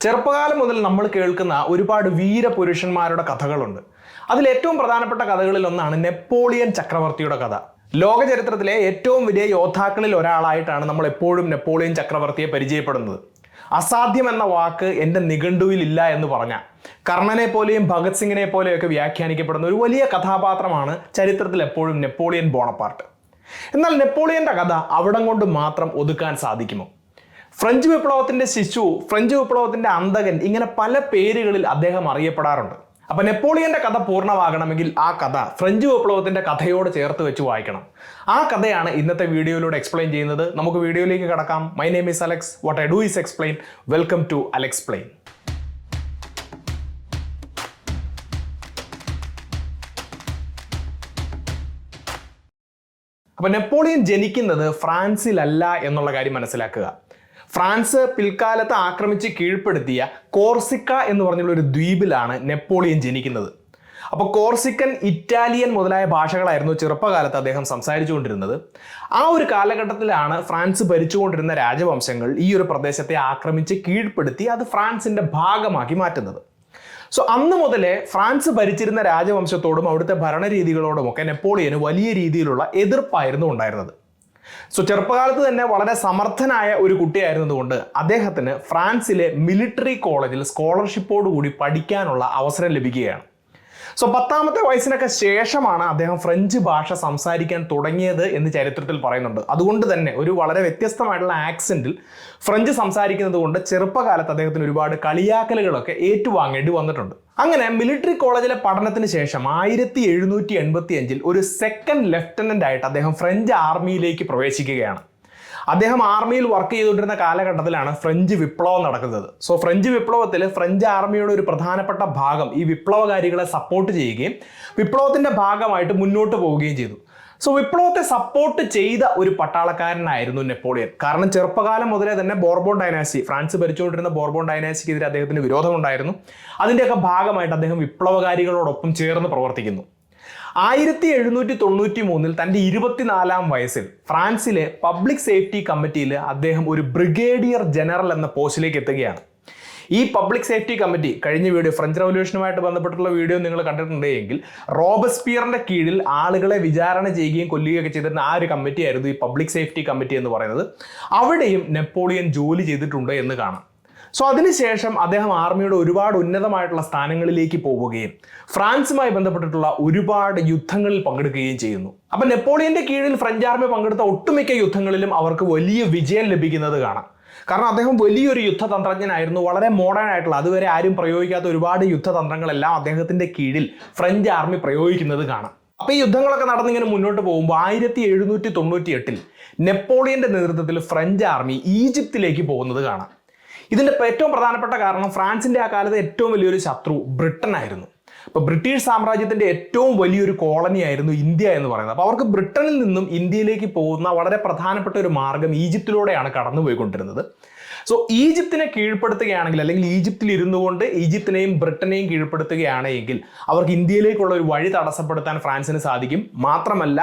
ചെറുപ്പകാലം മുതൽ നമ്മൾ കേൾക്കുന്ന ഒരുപാട് വീരപുരുഷന്മാരുടെ കഥകളുണ്ട്. അതിൽ ഏറ്റവും പ്രധാനപ്പെട്ട കഥകളിൽ ഒന്നാണ് നെപ്പോളിയൻ ചക്രവർത്തിയുടെ കഥ. ലോക ചരിത്രത്തിലെ ഏറ്റവും വലിയ യോദ്ധാക്കളിൽ ഒരാളായിട്ടാണ് നമ്മൾ എപ്പോഴും നെപ്പോളിയൻ ചക്രവർത്തിയെ പരിചയപ്പെടുന്നത്. അസാധ്യം എന്ന വാക്ക് എൻ്റെ നിഘണ്ടുവിൽ ഇല്ല എന്ന് പറഞ്ഞ കർണനെ പോലെയും ഭഗത് സിംഗിനെ പോലെയൊക്കെ വ്യാഖ്യാനിക്കപ്പെടുന്ന ഒരു വലിയ കഥാപാത്രമാണ് ചരിത്രത്തിൽ എപ്പോഴും നെപ്പോളിയൻ ബോണപ്പാർട്ട്. എന്നാൽ നെപ്പോളിയന്റെ കഥ അവിടം കൊണ്ട് മാത്രം ഒതുക്കാൻ സാധിക്കുമോ? ഫ്രഞ്ച് വിപ്ലവത്തിന്റെ ശിശു, ഫ്രഞ്ച് വിപ്ലവത്തിന്റെ അന്തകൻ, ഇങ്ങനെ പല പേരുകളിൽ അദ്ദേഹം അറിയപ്പെടാറുണ്ട്. അപ്പൊ നെപ്പോളിയന്റെ കഥ പൂർണ്ണമാകണമെങ്കിൽ ആ കഥ ഫ്രഞ്ച് വിപ്ലവത്തിന്റെ കഥയോട് ചേർത്ത് വെച്ച് വായിക്കണം. ആ കഥയാണ് ഇന്നത്തെ വീഡിയോയിലൂടെ എക്സ്പ്ലെയിൻ ചെയ്യുന്നത്. നമുക്ക് വീഡിയോയിലേക്ക് കടക്കാം. My name is Alex. What I do is explain. Welcome to Alexplain. അപ്പൊ നെപ്പോളിയൻ ജനിക്കുന്നത് ഫ്രാൻസിലല്ല എന്നുള്ള കാര്യം മനസ്സിലാക്കുക. ഫ്രാൻസ് പിൽക്കാലത്ത് ആക്രമിച്ച് കീഴ്പ്പെടുത്തിയ കോർസിക്ക എന്ന് പറഞ്ഞുള്ള ഒരു ദ്വീപിലാണ് നെപ്പോളിയൻ ജനിക്കുന്നത്. അപ്പോൾ കോർസിക്കൻ, ഇറ്റാലിയൻ മുതലായ ഭാഷകളായിരുന്നു ചെറുപ്പകാലത്ത് അദ്ദേഹം സംസാരിച്ചുകൊണ്ടിരുന്നത്. ആ ഒരു കാലഘട്ടത്തിലാണ് ഫ്രാൻസ് ഭരിച്ചുകൊണ്ടിരുന്ന രാജവംശങ്ങൾ ഈ ഒരു പ്രദേശത്തെ ആക്രമിച്ച് കീഴ്പ്പെടുത്തി അത് ഫ്രാൻസിന്റെ ഭാഗമാക്കി മാറ്റുന്നത്. സോ അന്ന് മുതലേ ഫ്രാൻസ് ഭരിച്ചിരുന്ന രാജവംശത്തോടും അവിടുത്തെ ഭരണരീതികളോടുമൊക്കെ നെപ്പോളിയന് വലിയ രീതിയിലുള്ള എതിർപ്പായിരുന്നു ഉണ്ടായിരുന്നത്. സോ ചെറുപ്പകാലത്ത് തന്നെ വളരെ സമർത്ഥനായ ഒരു കുട്ടിയായിരുന്നതുകൊണ്ട് അദ്ദേഹത്തിന് ഫ്രാൻസിലെ മിലിറ്ററി കോളേജിൽ സ്കോളർഷിപ്പോടുകൂടി പഠിക്കാനുള്ള അവസരം ലഭിക്കുകയാണ്. സോ 10ാമത്തെ വയസ്സിനൊക്കെ ശേഷമാണ് അദ്ദേഹം ഫ്രഞ്ച് ഭാഷ സംസാരിക്കാൻ തുടങ്ങിയത് എന്ന് ചരിത്രത്തിൽ പറയുന്നുണ്ട്. അതുകൊണ്ട് തന്നെ ഒരു വളരെ വ്യത്യസ്തമായിട്ടുള്ള ആക്സെന്റിൽ ഫ്രഞ്ച് സംസാരിക്കുന്നത് കൊണ്ട് ചെറുപ്പകാലത്ത് അദ്ദേഹത്തിന് ഒരുപാട് കളിയാക്കലുകളൊക്കെ ഏറ്റുവാങ്ങേണ്ടി വന്നിട്ടുണ്ട്. അങ്ങനെ മിലിറ്ററി കോളേജിലെ പഠനത്തിന് ശേഷം 1785 ഒരു സെക്കൻഡ് ലെഫ്റ്റനന്റ് ആയിട്ട് അദ്ദേഹം ഫ്രഞ്ച് ആർമിയിലേക്ക് പ്രവേശിക്കുകയാണ്. അദ്ദേഹം ആർമിയിൽ വർക്ക് ചെയ്തുകൊണ്ടിരുന്ന കാലഘട്ടത്തിലാണ് ഫ്രഞ്ച് വിപ്ലവം നടക്കുന്നത്. സോ ഫ്രഞ്ച് വിപ്ലവത്തിൽ ഫ്രഞ്ച് ആർമിയുടെ ഒരു പ്രധാനപ്പെട്ട ഭാഗം ഈ വിപ്ലവകാരികളെ സപ്പോർട്ട് ചെയ്യുകയും വിപ്ലവത്തിന്റെ ഭാഗമായിട്ട് മുന്നോട്ട് പോവുകയും ചെയ്തു. സോ വിപ്ലവത്തെ സപ്പോർട്ട് ചെയ്ത ഒരു പട്ടാളക്കാരനായിരുന്നു നെപ്പോളിയൻ. കാരണം ചെറുപ്പകാലം മുതലേ തന്നെ ബോർബോൺ ഡൈനാസ്റ്റി, ഫ്രാൻസ് ഭരിച്ചുകൊണ്ടിരുന്ന ബോർബോൺ ഡൈനാസ്റ്റിക്കെതിരെ അദ്ദേഹത്തിന് വിരോധമുണ്ടായിരുന്നു. അതിൻ്റെയൊക്കെ ഭാഗമായിട്ട് അദ്ദേഹം വിപ്ലവകാരികളോടൊപ്പം ചേർന്ന് പ്രവർത്തിക്കുന്നു. 1793 തൻ്റെ 24ാം വയസ്സിൽ ഫ്രാൻസിലെ പബ്ലിക് സേഫ്റ്റി കമ്മിറ്റിയിൽ അദ്ദേഹം ഒരു ബ്രിഗേഡിയർ ജനറൽ എന്ന പോസ്റ്റിലേക്ക് എത്തുകയാണ്. ഈ പബ്ലിക് സേഫ്റ്റി കമ്മിറ്റി, കഴിഞ്ഞ വീഡിയോ ഫ്രഞ്ച് റവല്യൂഷനുമായിട്ട് ബന്ധപ്പെട്ടുള്ള വീഡിയോ നിങ്ങൾ കണ്ടിട്ടുണ്ടെങ്കിൽ റോബസ്പിയറിന്റെ കീഴിൽ ആളുകളെ വിചാരണ ചെയ്യുകയും കൊല്ലുകയൊക്കെ ചെയ്തിരുന്ന ആ ഒരു കമ്മിറ്റി ആയിരുന്നു ഈ പബ്ലിക് സേഫ്റ്റി കമ്മിറ്റി എന്ന് പറയുന്നത്. അവിടെയും നെപ്പോളിയൻ ജോലി ചെയ്തിട്ടുണ്ട് എന്ന് കാണാം. സോ അതിനുശേഷം അദ്ദേഹം ആർമിയുടെ ഒരുപാട് ഉന്നതമായിട്ടുള്ള സ്ഥാനങ്ങളിലേക്ക് പോവുകയും ഫ്രാൻസുമായി ബന്ധപ്പെട്ടിട്ടുള്ള ഒരുപാട് യുദ്ധങ്ങളിൽ പങ്കെടുക്കുകയും ചെയ്യുന്നു. അപ്പൊ നെപ്പോളിയന്റെ കീഴിൽ ഫ്രഞ്ച് ആർമി പങ്കെടുത്ത ഒട്ടുമിക്ക യുദ്ധങ്ങളിലും അവർക്ക് വലിയ വിജയം ലഭിക്കുന്നത് കാണാം. കാരണം അദ്ദേഹം വലിയൊരു യുദ്ധതന്ത്രജ്ഞനായിരുന്നു. വളരെ മോഡേൺ ആയിട്ടുള്ള, അതുവരെ ആരും പ്രയോഗിക്കാത്ത ഒരുപാട് യുദ്ധതന്ത്രങ്ങളെല്ലാം അദ്ദേഹത്തിന്റെ കീഴിൽ ഫ്രഞ്ച് ആർമി പ്രയോഗിക്കുന്നത് കാണാം. അപ്പൊ ഈ യുദ്ധങ്ങളൊക്കെ നടന്നിങ്ങനെ മുന്നോട്ട് പോകുമ്പോൾ 1798 നെപ്പോളിയന്റെ നേതൃത്വത്തിൽ ഫ്രഞ്ച് ആർമി ഈജിപ്തിലേക്ക് പോകുന്നത് കാണാം. ഇതിന്റെ ഏറ്റവും പ്രധാനപ്പെട്ട കാരണം ഫ്രാൻസിന്റെ ആ കാലത്ത് ഏറ്റവും വലിയൊരു ശത്രു ബ്രിട്ടൻ ആയിരുന്നു. അപ്പൊ ബ്രിട്ടീഷ് സാമ്രാജ്യത്തിന്റെ ഏറ്റവും വലിയൊരു കോളനി ആയിരുന്നു ഇന്ത്യ എന്ന് പറയുന്നത്. അപ്പൊ അവർക്ക് ബ്രിട്ടനിൽ നിന്നും ഇന്ത്യയിലേക്ക് പോകുന്ന വളരെ പ്രധാനപ്പെട്ട ഒരു മാർഗം ഈജിപ്തിലൂടെയാണ് കടന്നുപോയിക്കൊണ്ടിരുന്നത്. സോ ഈജിപ്തിനെ കീഴ്പ്പെടുത്തുകയാണെങ്കിൽ, അല്ലെങ്കിൽ ഈജിപ്തിൽ ഇരുന്നു കൊണ്ട് ഈജിപ്തിനെയും ബ്രിട്ടനെയും കീഴ്പ്പെടുത്തുകയാണെങ്കിൽ അവർക്ക് ഇന്ത്യയിലേക്കുള്ള ഒരു വഴി തടസ്സപ്പെടുത്താൻ ഫ്രാൻസിന് സാധിക്കും. മാത്രമല്ല,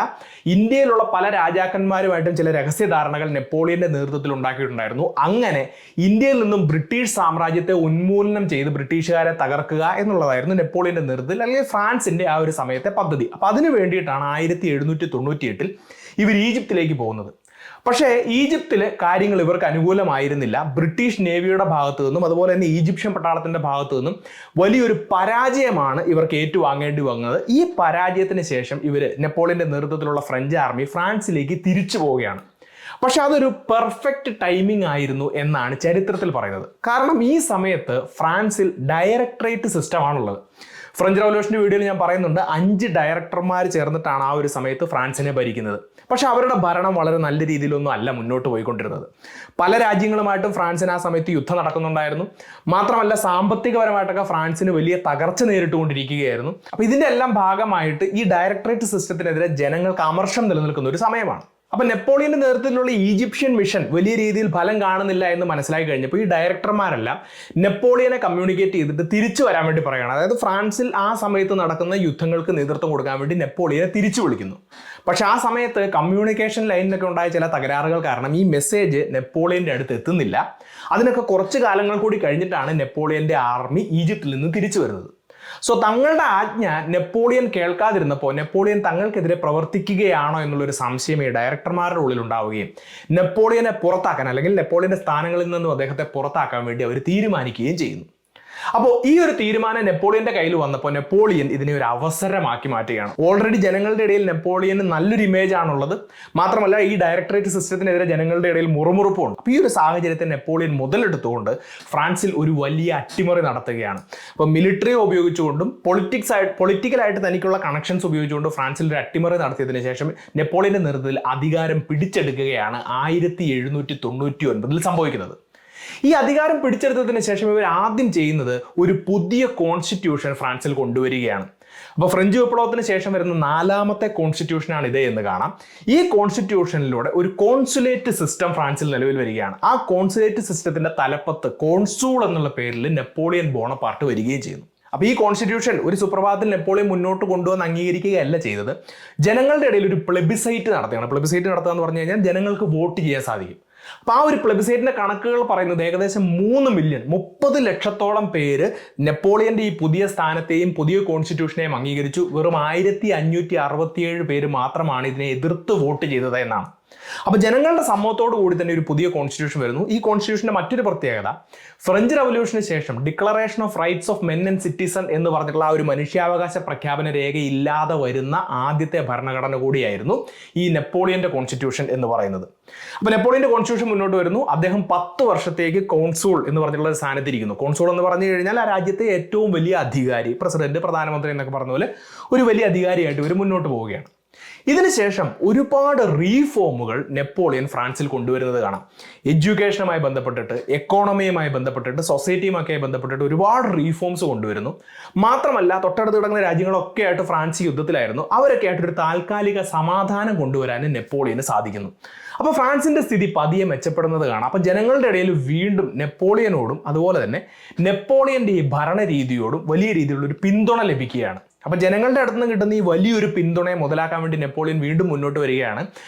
ഇന്ത്യയിലുള്ള പല രാജാക്കന്മാരുമായിട്ടും ചില രഹസ്യധാരണകൾ നെപ്പോളിയന്റെ നേതൃത്വത്തിൽ ഉണ്ടാക്കിയിട്ടുണ്ടായിരുന്നു. അങ്ങനെ ഇന്ത്യയിൽ നിന്നും ബ്രിട്ടീഷ് സാമ്രാജ്യത്തെ ഉന്മൂലനം ചെയ്ത് ബ്രിട്ടീഷുകാരെ തകർക്കുക എന്നുള്ളതായിരുന്നു നെപ്പോളിയന്റെ നേതൃത്വത്തിൽ, അല്ലെങ്കിൽ ഫ്രാൻസിന്റെ ആ ഒരു സമയത്തെ പദ്ധതി. അപ്പൊ അതിനു വേണ്ടിയിട്ടാണ് 1798 ഇവർ ഈജിപ്തിലേക്ക് പോകുന്നത്. പക്ഷേ ഈജിപ്തിലെ കാര്യങ്ങൾ ഇവർക്ക് അനുകൂലമായിരുന്നില്ല. ബ്രിട്ടീഷ് നേവിയുടെ ഭാഗത്തു നിന്നും അതുപോലെ തന്നെ ഈജിപ്ഷ്യൻ പട്ടാളത്തിന്റെ ഭാഗത്തു നിന്നും വലിയൊരു പരാജയമാണ് ഇവർക്ക് ഏറ്റുവാങ്ങേണ്ടി വന്നത്. ഈ പരാജയത്തിന് ശേഷം ഇവർ, നെപ്പോളിയന്റെ നേതൃത്വത്തിലുള്ള ഫ്രഞ്ച് ആർമി, ഫ്രാൻസിലേക്ക് തിരിച്ചു പോവുകയാണ്. പക്ഷെ അതൊരു പെർഫെക്റ്റ് ടൈമിംഗ് ആയിരുന്നു എന്നാണ് ചരിത്രത്തിൽ പറയുന്നത്. കാരണം ഈ സമയത്ത് ഫ്രാൻസിൽ ഡയറക്ടറേറ്റ് സിസ്റ്റമാണുള്ളത്. ഫ്രഞ്ച് റവല്യൂഷന്റെ വീഡിയോയിൽ ഞാൻ പറയുന്നുണ്ട്, 5 ഡയറക്ടർമാർ ചേർന്നിട്ടാണ് ആ ഒരു സമയത്ത് ഫ്രാൻസിനെ ഭരിക്കുന്നത്. പക്ഷെ അവരുടെ ഭരണം വളരെ നല്ല രീതിയിലൊന്നും അല്ല മുന്നോട്ട് പോയിക്കൊണ്ടിരുന്നത്. പല രാജ്യങ്ങളുമായിട്ടും ഫ്രാൻസിന് ആ സമയത്ത് യുദ്ധം നടക്കുന്നുണ്ടായിരുന്നു. മാത്രമല്ല, സാമ്പത്തികപരമായിട്ടൊക്കെ ഫ്രാൻസിന് വലിയ തകർച്ച നേരിട്ടുകൊണ്ടിരിക്കുകയായിരുന്നു. അപ്പൊ ഇതിന്റെ എല്ലാം ഭാഗമായിട്ട് ഈ ഡയറക്ടറേറ്റ് സിസ്റ്റത്തിനെതിരെ ജനങ്ങൾക്ക് അമർഷം നിലനിൽക്കുന്ന ഒരു സമയമാണ്. അപ്പം നെപ്പോളിയന്റെ നേതൃത്വത്തിലുള്ള ഈജിപ്ഷ്യൻ മിഷൻ വലിയ രീതിയിൽ ഫലം കാണുന്നില്ല എന്ന് മനസ്സിലാക്കി കഴിഞ്ഞപ്പോൾ ഈ ഡയറക്ടർമാരെല്ലാം നെപ്പോളിയനെ കമ്മ്യൂണിക്കേറ്റ് ചെയ്തിട്ട് തിരിച്ചു വരാൻ വേണ്ടി പറയുകയാണ്. അതായത് ഫ്രാൻസിൽ ആ സമയത്ത് നടക്കുന്ന യുദ്ധങ്ങൾക്ക് നേതൃത്വം കൊടുക്കാൻ വേണ്ടി നെപ്പോളിയനെ തിരിച്ചു വിളിക്കുന്നു. പക്ഷെ ആ സമയത്ത് കമ്മ്യൂണിക്കേഷൻ ലൈനിലൊക്കെ ഉണ്ടായ ചില തകരാറുകൾ കാരണം ഈ മെസ്സേജ് നെപ്പോളിയന്റെ അടുത്ത് എത്തുന്നില്ല. അതിനൊക്കെ കുറച്ച് കാലങ്ങൾ കൂടി കഴിഞ്ഞിട്ടാണ് നെപ്പോളിയന്റെ ആർമി ഈജിപ്തിൽ നിന്ന് തിരിച്ചു വരുന്നത്. സോ തങ്ങളുടെ ആജ്ഞ നെപ്പോളിയൻ കേൾക്കാതിരുന്നപ്പോൾ നെപ്പോളിയൻ തങ്ങൾക്കെതിരെ പ്രവർത്തിക്കുകയാണോ എന്നുള്ളൊരു സംശയം ഈ ഡയറക്ടർമാരുടെ ഉള്ളിൽ ഉണ്ടാവുകയും നെപ്പോളിയനെ പുറത്താക്കാൻ അല്ലെങ്കിൽ നെപ്പോളിയന്റെ സ്ഥാനങ്ങളിൽ നിന്നും അദ്ദേഹത്തെ പുറത്താക്കാൻ വേണ്ടി അവർ തീരുമാനിക്കുകയും ചെയ്യുന്നു. അപ്പോൾ ഈ ഒരു തീരുമാനം നെപ്പോളിയന്റെ കയ്യിൽ വന്നപ്പോൾ നെപ്പോളിയൻ ഇതിനെ ഒരു അവസരമാക്കി മാറ്റുകയാണ്. ഓൾറെഡി ജനങ്ങളുടെ ഇടയിൽ നെപ്പോളിയന് നല്ലൊരു ഇമേജ് ആണുള്ളത്. മാത്രമല്ല ഈ ഡയറക്ടറേറ്റ് സിസ്റ്റത്തിനെതിരെ ജനങ്ങളുടെ ഇടയിൽ മുറുമുറുപ്പുണ്ട്. അപ്പോൾ ഈ ഒരു സാഹചര്യത്തെ നെപ്പോളിയൻ മുതലെടുത്തുകൊണ്ട് ഫ്രാൻസിൽ ഒരു വലിയ അട്ടിമറി നടത്തുകയാണ്. അപ്പോൾ മിലിറ്ററി ഉപയോഗിച്ചുകൊണ്ടും പൊളിറ്റിക്കലായിട്ട് തനിക്കുള്ള കണക്ഷൻസ് ഉപയോഗിച്ചുകൊണ്ടും ഫ്രാൻസിൽ ഒരു അട്ടിമറി നടത്തിയതിനു ശേഷം നെപ്പോളിയന്റെ നേതൃത്വത്തിൽ അധികാരം പിടിച്ചെടുക്കുകയാണ് 1799 സംഭവിക്കുന്നത്. ഈ അധികാരം പിടിച്ചെടുത്തതിന് ശേഷം ഇവർ ആദ്യം ചെയ്യുന്നത് ഒരു പുതിയ കോൺസ്റ്റിറ്റ്യൂഷൻ ഫ്രാൻസിൽ കൊണ്ടുവരികയാണ്. അപ്പോൾ ഫ്രഞ്ച് വിപ്ലവത്തിന് ശേഷം വരുന്ന 4ാമത്തെ കോൺസ്റ്റിറ്റ്യൂഷനാണ് ഇത് എന്ന് കാണാം. ഈ കോൺസ്റ്റിറ്റ്യൂഷനിലൂടെ ഒരു കോൺസുലേറ്റ് സിസ്റ്റം ഫ്രാൻസിൽ നിലവിൽ വരികയാണ്. ആ കോൺസുലേറ്റ് സിസ്റ്റത്തിന്റെ തലപ്പത്ത് കോൺസൂൾ എന്നുള്ള പേരിൽ നെപ്പോളിയൻ ബോണപ്പാർട്ട് വരികയും ചെയ്യുന്നു. അപ്പോൾ ഈ കോൺസ്റ്റിറ്റ്യൂഷൻ ഒരു സുപ്രഭാതത്തിൽ നെപ്പോളിയൻ മുന്നോട്ട് കൊണ്ടുവന്ന് അംഗീകരിക്കുകയല്ല ചെയ്തത്. ജനങ്ങളുടെ ഇടയിൽ ഒരു പ്ലെബിസൈറ്റ് നടത്തുകയാണ്. പ്ലെബിസൈറ്റ് നടത്തുക എന്ന് പറഞ്ഞു കഴിഞ്ഞാൽ ജനങ്ങൾക്ക് വോട്ട് ചെയ്യാൻ സാധിക്കും. അപ്പോൾ ആ ഒരു പ്ലെബിസൈറ്റിന്റെ കണക്കുകൾ പറയുന്നത് ഏകദേശം 3 മില്യൺ 30 ലക്ഷത്തോളം പേര് നെപ്പോളിയന്റെ ഈ പുതിയ സ്ഥാനത്തെയും പുതിയ കോൺസ്റ്റിറ്റ്യൂഷനെയും അംഗീകരിച്ചു. വെറും 1567 പേര് മാത്രമാണ് ഇതിനെ എതിർത്ത് വോട്ട് ചെയ്തത് എന്നാണ്. അപ്പോൾ ജനങ്ങളുടെ സമ്മതത്തോടു കൂടി തന്നെ ഒരു പുതിയ കോൺസ്റ്റിറ്റ്യൂഷൻ വരുന്നു. ഈ കോൺസ്റ്റിറ്റ്യൂഷന്റെ മറ്റൊരു പ്രത്യേകത ഫ്രഞ്ച് റവല്യൂഷന് ശേഷം declaration of rights of men and citizen എന്ന് പറഞ്ഞിട്ടുള്ള ആ ഒരു മനുഷ്യാവകാശ പ്രഖ്യാപന രേഖയില്ലാതെ വരുന്ന ആദ്യത്തെ ഭരണഘടന കൂടിയായിരുന്നു ഈ നെപ്പോളിയന്റെ കോൺസ്റ്റിറ്റ്യൂഷൻ എന്ന് പറയുന്നത്. അപ്പോൾ നെപ്പോളിയന്റെ കോൺസ്റ്റിറ്റ്യൂഷൻ മുന്നോട്ട് വരുന്നു. അദ്ദേഹം 10 വർഷത്തേക്ക് കോൺസൂൾ എന്ന് പറഞ്ഞിട്ടുള്ള ഒരു സ്ഥാനത്തിരിക്കുന്നു. കോൺസൂൾ എന്ന് പറഞ്ഞു കഴിഞ്ഞാൽ ആ രാജ്യത്തെ ഏറ്റവും വലിയ അധികാരി, പ്രസിഡന്റ്, പ്രധാനമന്ത്രി എന്നൊക്കെ പറഞ്ഞ പോലെ ഒരു വലിയ അധികാരിയായിട്ട് ഇവർ മുന്നോട്ട് പോവുകയാണ്. ഇതിനുശേഷം ഒരുപാട് റീഫോമുകൾ നെപ്പോളിയൻ ഫ്രാൻസിൽ കൊണ്ടുവരുന്നത് കാണാം. എഡ്യൂക്കേഷനുമായി ബന്ധപ്പെട്ടിട്ട്, എക്കോണമിയുമായി ബന്ധപ്പെട്ടിട്ട്, സൊസൈറ്റിയുമൊക്കെ ബന്ധപ്പെട്ടിട്ട് ഒരുപാട് റീഫോംസ് കൊണ്ടുവരുന്നു. മാത്രമല്ല തൊട്ടടുത്ത് കിടക്കുന്ന രാജ്യങ്ങളൊക്കെ ആയിട്ട് ഫ്രാൻസ് യുദ്ധത്തിലായിരുന്നു. അവരൊക്കെ ആയിട്ടൊരു താൽക്കാലിക സമാധാനം കൊണ്ടുവരാനും നെപ്പോളിയന് സാധിക്കുന്നു. അപ്പോൾ ഫ്രാൻസിന്റെ സ്ഥിതി പതിയെ മെച്ചപ്പെടുന്നത് കാണാം. അപ്പോൾ ജനങ്ങളുടെ ഇടയിൽ വീണ്ടും നെപ്പോളിയനോടും അതുപോലെ തന്നെ നെപ്പോളിയന്റെ ഈ ഭരണരീതിയോടും വലിയ രീതിയിലുള്ള ഒരു പിന്തുണ ലഭിക്കുകയാണ്. അപ്പോൾ ജനങ്ങളുടെ അടുത്ത് നിന്ന് കിട്ടുന്ന ഈ വലിയൊരു പിന്തുണയെ മുതലാക്കാൻ വേണ്ടി നെപ്പോളിയൻ വീണ്ടും മുന്നോട്ട് വരികയാണ്.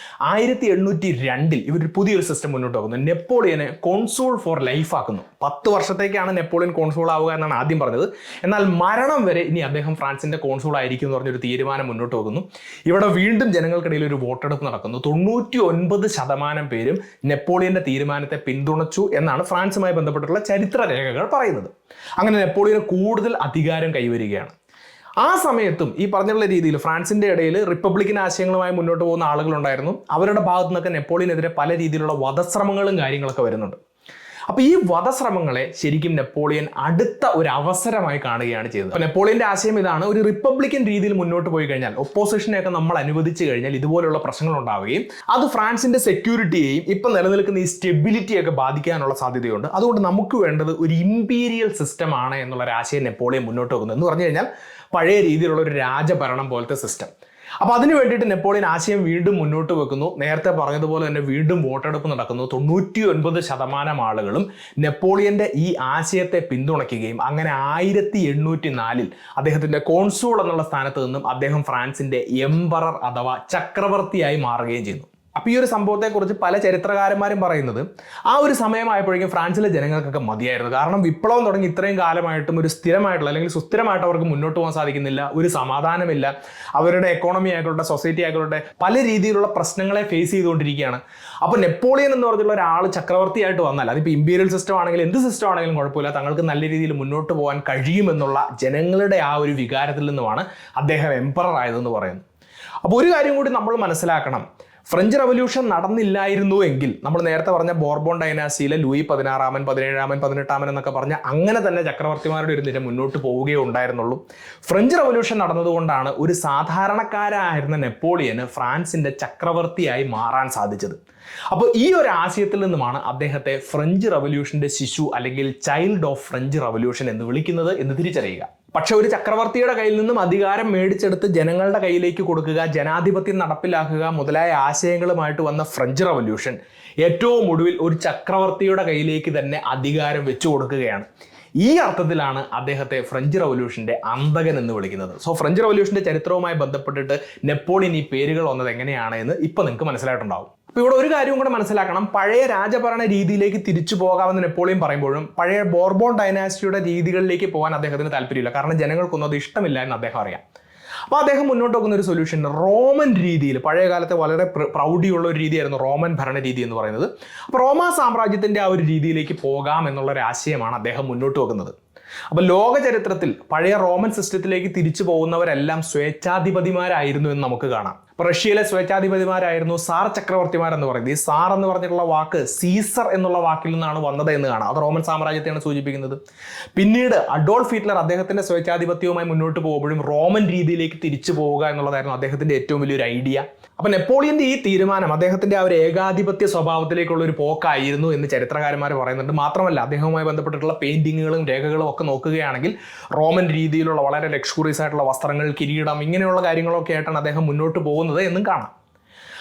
1802 ഇവരൊരു പുതിയൊരു സിസ്റ്റം മുന്നോട്ട് വെക്കുന്നു. നെപ്പോളിയനെ കോൺസൂൾ ഫോർ ലൈഫ് ആക്കുന്നു. 10 വർഷത്തേക്കാണ് നെപ്പോളിയൻ കോൺസൂൾ ആവുക എന്നാണ് ആദ്യം പറഞ്ഞത്. എന്നാൽ മരണം വരെ ഇനി അദ്ദേഹം ഫ്രാൻസിന്റെ കോൺസൂൾ ആയിരിക്കും എന്ന് പറഞ്ഞൊരു തീരുമാനം മുന്നോട്ട് വെക്കുന്നു. ഇവിടെ വീണ്ടും ജനങ്ങൾക്കിടയിൽ ഒരു വോട്ടെടുപ്പ് നടക്കുന്നു. 99% പേരും നെപ്പോളിയന്റെ തീരുമാനത്തെ പിന്തുണച്ചു എന്നാണ് ഫ്രാൻസുമായി ബന്ധപ്പെട്ടുള്ള ചരിത്ര രേഖകൾ പറയുന്നത്. അങ്ങനെ നെപ്പോളിയന് കൂടുതൽ അധികാരം കൈവരികയാണ്. ആ സമയത്തും ഈ പറഞ്ഞുള്ള രീതിയിൽ ഫ്രാൻസിന്റെ ഇടയിൽ റിപ്പബ്ലിക്കൻ ആശയങ്ങളുമായി മുന്നോട്ട് പോകുന്ന ആളുകളുണ്ടായിരുന്നു. അവരുടെ ഭാഗത്തു നിന്നൊക്കെ നെപ്പോളിയനെതിരെ പല രീതിയിലുള്ള വധശ്രമങ്ങളും കാര്യങ്ങളൊക്കെ വരുന്നുണ്ട്. അപ്പോൾ ഈ വധശ്രമങ്ങളെ ശരിക്കും നെപ്പോളിയൻ അടുത്ത ഒരു അവസരമായി കാണുകയാണ് ചെയ്തത്. അപ്പോൾ നെപ്പോളിയന്റെ ആശയം ഇതാണ്: ഒരു റിപ്പബ്ലിക്കൻ രീതിയിൽ മുന്നോട്ട് പോയി കഴിഞ്ഞാൽ, ഒപ്പോസിഷനെയൊക്കെ നമ്മൾ അനുവദിച്ചു കഴിഞ്ഞാൽ ഇതുപോലുള്ള പ്രശ്നങ്ങൾ ഉണ്ടാവുകയും അത് ഫ്രാൻസിന്റെ സെക്യൂരിറ്റിയെയും ഇപ്പം നിലനിൽക്കുന്ന ഈ സ്റ്റെബിലിറ്റിയൊക്കെ ബാധിക്കാനുള്ള സാധ്യതയുണ്ട്. അതുകൊണ്ട് നമുക്ക് വേണ്ടത് ഒരു ഇമ്പീരിയൽ സിസ്റ്റം ആണ് എന്നുള്ളൊരു ആശയം നെപ്പോളിയൻ മുന്നോട്ട് വെക്കുന്നത്. എന്ന് പറഞ്ഞു കഴിഞ്ഞാൽ പഴയ രീതിയിലുള്ള ഒരു രാജഭരണം പോലത്തെ സിസ്റ്റം. അപ്പോൾ അതിനു വേണ്ടിയിട്ട് നെപ്പോളിയൻ ആശയം വീണ്ടും മുന്നോട്ട് വെക്കുന്നു. നേരത്തെ പറഞ്ഞതുപോലെ തന്നെ വീണ്ടും വോട്ടെടുപ്പ് നടക്കുന്നു. 99% ആളുകളും നെപ്പോളിയന്റെ ഈ ആശയത്തെ പിന്തുണയ്ക്കുകയും അങ്ങനെ 1804 അദ്ദേഹത്തിന്റെ കോൺസൂൾ എന്നുള്ള സ്ഥാനത്ത് നിന്നും അദ്ദേഹം ഫ്രാൻസിന്റെ എംപറർ അഥവാ ചക്രവർത്തിയായി മാറുകയും ചെയ്യുന്നു. അപ്പോൾ ഈ ഒരു സംഭവത്തെക്കുറിച്ച് പല ചരിത്രകാരന്മാരും പറയുന്നത് ആ ഒരു സമയമായപ്പോഴേക്കും ഫ്രാൻസിലെ ജനങ്ങൾക്കൊക്കെ മതിയായിരുന്നു. കാരണം വിപ്ലവം തുടങ്ങി ഇത്രയും കാലമായിട്ടും ഒരു സ്ഥിരമായിട്ടുള്ള അല്ലെങ്കിൽ സുസ്ഥിരമായിട്ട് അവർക്ക് മുന്നോട്ട് പോകാൻ സാധിക്കുന്നില്ല, ഒരു സമാധാനമില്ല. അവരുടെ എക്കോണമി ആയിക്കോട്ടെ, സൊസൈറ്റി ആയിക്കോട്ടെ, പല രീതിയിലുള്ള പ്രശ്നങ്ങളെ ഫേസ് ചെയ്തുകൊണ്ടിരിക്കുകയാണ്. അപ്പോൾ നെപ്പോളിയൻ എന്ന് പറഞ്ഞുള്ള ഒരാൾ ചക്രവർത്തിയായിട്ട് വന്നാൽ, അതിപ്പോൾ ഇമ്പീരിയൽ സിസ്റ്റം ആണെങ്കിലും എന്ത് സിസ്റ്റം ആണെങ്കിലും കുഴപ്പമില്ല, തങ്ങൾക്ക് നല്ല രീതിയിൽ മുന്നോട്ട് പോകാൻ കഴിയുമെന്നുള്ള ജനങ്ങളുടെ ആ ഒരു വികാരത്തിൽ നിന്നുമാണ് അദ്ദേഹം എംപറർ ആയതെന്ന് പറയുന്നു. അപ്പോൾ ഒരു കാര്യം കൂടി നമ്മൾ മനസ്സിലാക്കണം: ഫ്രഞ്ച് റവല്യൂഷൻ നടന്നില്ലായിരുന്നു എങ്കിൽ നമ്മൾ നേരത്തെ പറഞ്ഞ ബോർബോൺ ഡൈനാസ്റ്റിയിലെ ലൂയി 16-ാമൻ, 17-ാമൻ, 18-ാമൻ എന്നൊക്കെ പറഞ്ഞ അങ്ങനെ തന്നെ ചക്രവർത്തിമാരുടെ ഒരു നിര മുന്നോട്ട് പോവുകയോ ഉണ്ടായിരുന്നുള്ളൂ. ഫ്രഞ്ച് റവല്യൂഷൻ നടന്നതുകൊണ്ടാണ് ഒരു സാധാരണക്കാരായിരുന്ന നെപ്പോളിയന് ഫ്രാൻസിന്റെ ചക്രവർത്തിയായി മാറാൻ സാധിച്ചത്. അപ്പോൾ ഈ ഒരു ആശയത്തിൽ നിന്നുമാണ് അദ്ദേഹത്തെ ഫ്രഞ്ച് റവല്യൂഷന്റെ ശിശു അല്ലെങ്കിൽ ചൈൽഡ് ഓഫ് ഫ്രഞ്ച് റവല്യൂഷൻ എന്ന് വിളിക്കുന്നത് എന്ന് തിരിച്ചറിയുക. പക്ഷെ ഒരു ചക്രവർത്തിയുടെ കയ്യിൽ നിന്നും അധികാരം മേടിച്ചെടുത്ത് ജനങ്ങളുടെ കയ്യിലേക്ക് കൊടുക്കുക, ജനാധിപത്യം നടപ്പിലാക്കുക മുതലായ ആശയങ്ങളുമായിട്ട് വന്ന ഫ്രഞ്ച് റവല്യൂഷൻ ഏറ്റവും ഒടുവിൽ ഒരു ചക്രവർത്തിയുടെ കയ്യിലേക്ക് തന്നെ അധികാരം വെച്ചു കൊടുക്കുകയാണ്. ഈ അർത്ഥത്തിലാണ് അദ്ദേഹത്തെ ഫ്രഞ്ച് റവല്യൂഷന്റെ അന്തകൻ എന്ന് വിളിക്കുന്നത്. സോ ഫ്രഞ്ച് റവല്യൂഷന്റെ ചരിത്രവുമായി ബന്ധപ്പെട്ടിട്ട് നെപ്പോളിയൻ ഈ പേരുകൾ വന്നത് എങ്ങനെയാണ് എന്ന് ഇപ്പൊ നിങ്ങൾക്ക് മനസ്സിലായിട്ടുണ്ടാവും. അപ്പോൾ ഇവിടെ ഒരു കാര്യവും കൂടെ മനസ്സിലാക്കണം. പഴയ രാജഭരണ രീതിയിലേക്ക് തിരിച്ചു പോകാമെന്ന് നെപ്പോളിയൻ പറയുമ്പോഴും പഴയ ബോർബോൺ ഡൈനാസ്റ്റിയുടെ രീതികളിലേക്ക് പോകാൻ അദ്ദേഹത്തിന് താല്പര്യമില്ല. കാരണം ജനങ്ങൾക്കൊന്നും അത് ഇഷ്ടമില്ല എന്ന് അദ്ദേഹം അറിയാം. അപ്പോൾ അദ്ദേഹം മുന്നോട്ട് വെക്കുന്ന ഒരു സൊല്യൂഷൻ റോമൻ രീതിയിൽ, പഴയ കാലത്തെ വളരെ പ്രൗഢിയുള്ള ഒരു രീതിയായിരുന്നു റോമൻ ഭരണ രീതി എന്ന് പറയുന്നത്. അപ്പോൾ റോമാ സാമ്രാജ്യത്തിന്റെ ആ ഒരു രീതിയിലേക്ക് പോകാം എന്നുള്ള ഒരു ആശയമാണ് അദ്ദേഹം മുന്നോട്ട് വെക്കുന്നത്. അപ്പോൾ ലോക ചരിത്രത്തിൽ പഴയ റോമൻ സിസ്റ്റത്തിലേക്ക് തിരിച്ചു പോകുന്നവരെല്ലാം സ്വേച്ഛാധിപതിമാരായിരുന്നു എന്ന് നമുക്ക് കാണാം. റഷ്യയിലെ സ്വേച്ഛാധിപതിമാരായിരുന്നു സാർ ചക്രവർത്തിമാരെന്ന് പറയുന്നത്. ഈ സാർ എന്ന് പറഞ്ഞിട്ടുള്ള വാക്ക് സീസർ എന്നുള്ള വാക്കിൽ നിന്നാണ് വന്നത് എന്ന് കാണാം. അത് റോമൻ സാമ്രാജ്യത്തെയാണ് സൂചിപ്പിക്കുന്നത്. പിന്നീട് അഡോൾഫ് ഹിറ്റ്ലർ അദ്ദേഹത്തിന്റെ സ്വേച്ഛാധിപത്യവുമായി മുന്നോട്ട് പോകുമ്പോഴും റോമൻ രീതിയിലേക്ക് തിരിച്ചു പോവുക എന്നുള്ളതായിരുന്നു അദ്ദേഹത്തിന്റെ ഏറ്റവും വലിയൊരു ഐഡിയ. അപ്പൊ നെപ്പോളിയന്റെ ഈ തീരുമാനം അദ്ദേഹത്തിന്റെ ആ ഒരു ഏകാധിപത്യ സ്വഭാവത്തിലേക്കുള്ള ഒരു പോക്കായിരുന്നു എന്ന് ചരിത്രകാരന്മാർ പറയുന്നുണ്ട്. മാത്രമല്ല അദ്ദേഹവുമായി ബന്ധപ്പെട്ടിട്ടുള്ള പെയിന്റിങ്ങുകളും രേഖകളും ഒക്കെ നോക്കുകയാണെങ്കിൽ റോമൻ രീതിയിലുള്ള വളരെ ലക്ഷറീസ് ആയിട്ടുള്ള വസ്ത്രങ്ങൾ, കിരീടം, ഇങ്ങനെയുള്ള കാര്യങ്ങളൊക്കെ ആയിട്ടാണ് അദ്ദേഹം മുന്നോട്ട് പോകുന്നത് എന്നും കാണാം.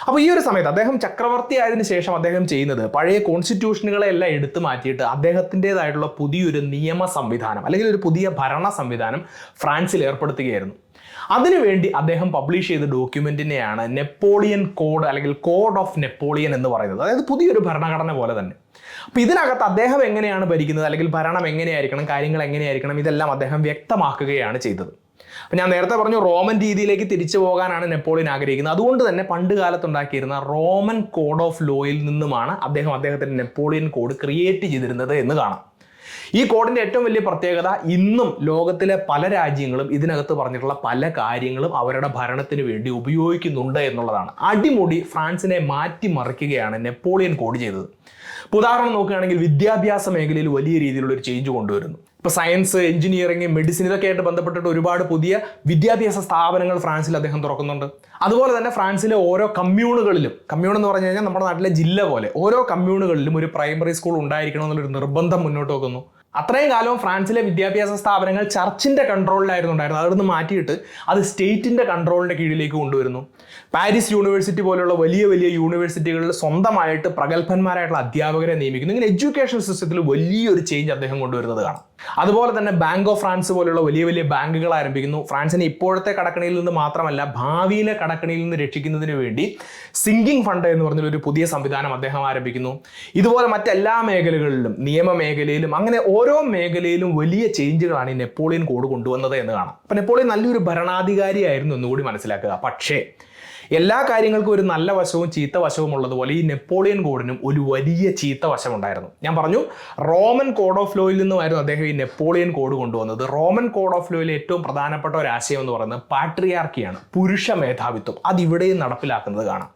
അപ്പോൾ ഈ ഒരു സമയത്ത് അദ്ദേഹം ചക്രവർത്തി ആയതിനു ശേഷം അദ്ദേഹം ചെയ്യുന്നത് പഴയ കോൺസ്റ്റിറ്റ്യൂഷനുകളെ എല്ലാം എടുത്തു മാറ്റിയിട്ട് അദ്ദേഹത്തിൻ്റെതായിട്ടുള്ള പുതിയൊരു നിയമ സംവിധാനം അല്ലെങ്കിൽ ഒരു പുതിയ ഭരണ സംവിധാനം ഫ്രാൻസിൽ ഏർപ്പെടുത്തുകയായിരുന്നു. അതിനുവേണ്ടി അദ്ദേഹം പബ്ലിഷ് ചെയ്ത ഡോക്യുമെന്റിനെയാണ് നെപ്പോളിയൻ കോഡ് അല്ലെങ്കിൽ കോഡ് ഓഫ് നെപ്പോളിയൻ എന്ന് പറയുന്നത്. അതായത് പുതിയൊരു ഭരണഘടന പോലെ തന്നെ. അപ്പോൾ ഇതിനകത്ത് അദ്ദേഹം എങ്ങനെയാണ് ഭരിക്കുന്നത് അല്ലെങ്കിൽ ഭരണം എങ്ങനെയായിരിക്കണം, കാര്യങ്ങൾ എങ്ങനെയായിരിക്കണം, ഇതെല്ലാം അദ്ദേഹം വ്യക്തമാക്കുകയാണ് ചെയ്തത്. അപ്പം ഞാൻ നേരത്തെ പറഞ്ഞു റോമൻ രീതിയിലേക്ക് തിരിച്ചു പോകാനാണ് നെപ്പോളിയൻ ആഗ്രഹിക്കുന്നത്. അതുകൊണ്ട് തന്നെ പണ്ട് കാലത്തുണ്ടാക്കിയിരുന്ന റോമൻ കോഡ് ഓഫ് ലോയിൽ നിന്നുമാണ് അദ്ദേഹത്തിന്റെ നെപ്പോളിയൻ കോഡ് ക്രിയേറ്റ് ചെയ്തിരുന്നത് എന്ന് കാണാം. ഈ കോഡിന്റെ ഏറ്റവും വലിയ പ്രത്യേകത ഇന്നും ലോകത്തിലെ പല രാജ്യങ്ങളും ഇതിനകത്ത് പറഞ്ഞിട്ടുള്ള പല കാര്യങ്ങളും അവരുടെ ഭരണത്തിന് വേണ്ടി ഉപയോഗിക്കുന്നുണ്ട് എന്നുള്ളതാണ്. അടിമുടി ഫ്രാൻസിനെ മാറ്റിമറിക്കുകയാണ് നെപ്പോളിയൻ കോഡ് ചെയ്തത്. ഇപ്പോൾ ഉദാഹരണം നോക്കുകയാണെങ്കിൽ വിദ്യാഭ്യാസ മേഖലയിൽ വലിയ രീതിയിലുള്ള ഒരു ചേഞ്ച് കൊണ്ടുവരുന്നു. ഇപ്പോൾ സയൻസ്, എഞ്ചിനീയറിംഗ്, മെഡിസിൻ ഇതൊക്കെ ആയിട്ട് ബന്ധപ്പെട്ടിട്ട് ഒരുപാട് പുതിയ വിദ്യാഭ്യാസ സ്ഥാപനങ്ങൾ ഫ്രാൻസിൽ അദ്ദേഹം തുറക്കുന്നുണ്ട്. അതുപോലെ തന്നെ ഫ്രാൻസിലെ ഓരോ കമ്മ്യൂണുകളിലും, കമ്മ്യൂൺ എന്ന് പറഞ്ഞു കഴിഞ്ഞാൽ നമ്മുടെ നാട്ടിലെ ജില്ല പോലെ, ഓരോ കമ്മ്യൂണുകളിലും ഒരു പ്രൈമറി സ്കൂൾ ഉണ്ടായിരിക്കണം എന്നുള്ളൊരു നിർബന്ധം മുന്നോട്ട് വെക്കുന്നു. അത്രയും കാലവും ഫ്രാൻസിലെ വിദ്യാഭ്യാസ സ്ഥാപനങ്ങൾ ചർച്ചിന്റെ കൺട്രോളിലായിരുന്നു ഉണ്ടായിരുന്നത്. അവിടെ നിന്ന് മാറ്റിയിട്ട് അത് സ്റ്റേറ്റിന്റെ കൺട്രോളിന്റെ കീഴിലേക്ക് കൊണ്ടുവരുന്നു. പാരീസ് യൂണിവേഴ്സിറ്റി പോലുള്ള വലിയ വലിയ യൂണിവേഴ്സിറ്റികളിൽ സ്വന്തമായിട്ട് പ്രഗത്ഭന്മാരായിട്ടുള്ള അധ്യാപകരെ നിയമിക്കുന്നു. ഇങ്ങനെ എഡ്യൂക്കേഷൻ സിസ്റ്റത്തിൽ വലിയൊരു ചേഞ്ച് അദ്ദേഹം കൊണ്ടുവരുന്നത് കാണാം. അതുപോലെ തന്നെ ബാങ്ക് ഓഫ് ഫ്രാൻസ് പോലുള്ള വലിയ വലിയ ബാങ്കുകൾ ആരംഭിക്കുന്നു. ഫ്രാൻസിനെ ഇപ്പോഴത്തെ കടക്കണിയിൽ നിന്ന് മാത്രമല്ല ഭാവിയിലെ കടക്കണിയിൽ നിന്ന് രക്ഷിക്കുന്നതിന് വേണ്ടി സിങ്കിങ് ഫണ്ട് എന്ന് പറഞ്ഞൊരു പുതിയ സംവിധാനം അദ്ദേഹം ആരംഭിക്കുന്നു. ഇതുപോലെ മറ്റെല്ലാ മേഖലകളിലും, നിയമ മേഖലയിലും, അങ്ങനെ ഓരോ മേഖലയിലും വലിയ ചേഞ്ചുകളാണ് ഈ നെപ്പോളിയൻ കോഡ് കൊണ്ടുവന്നത് എന്ന് കാണാം. അപ്പം നെപ്പോളിയൻ നല്ലൊരു ഭരണാധികാരിയായിരുന്നു എന്നുകൂടി മനസ്സിലാക്കുക. പക്ഷേ എല്ലാ കാര്യങ്ങൾക്കും ഒരു നല്ല വശവും ചീത്ത വശവും ഉള്ളതുപോലെ ഈ നെപ്പോളിയൻ കോഡിനും ഒരു വലിയ ചീത്ത വശം ഉണ്ടായിരുന്നു. ഞാൻ പറഞ്ഞു റോമൻ കോഡ് ഓഫ് ലോയിൽ നിന്നുമായിരുന്നു അദ്ദേഹം ഈ നെപ്പോളിയൻ കോഡ് കൊണ്ടുവന്നത്. റോമൻ കോഡ് ഓഫ് ലോയിലെ ഏറ്റവും പ്രധാനപ്പെട്ട ഒരു ആശയം എന്ന് പറയുന്നത് പാട്രിയാർക്കിയാണ്, പുരുഷ മേധാവിത്വം. അതിവിടെയും നടപ്പിലാക്കുന്നത് കാണാം.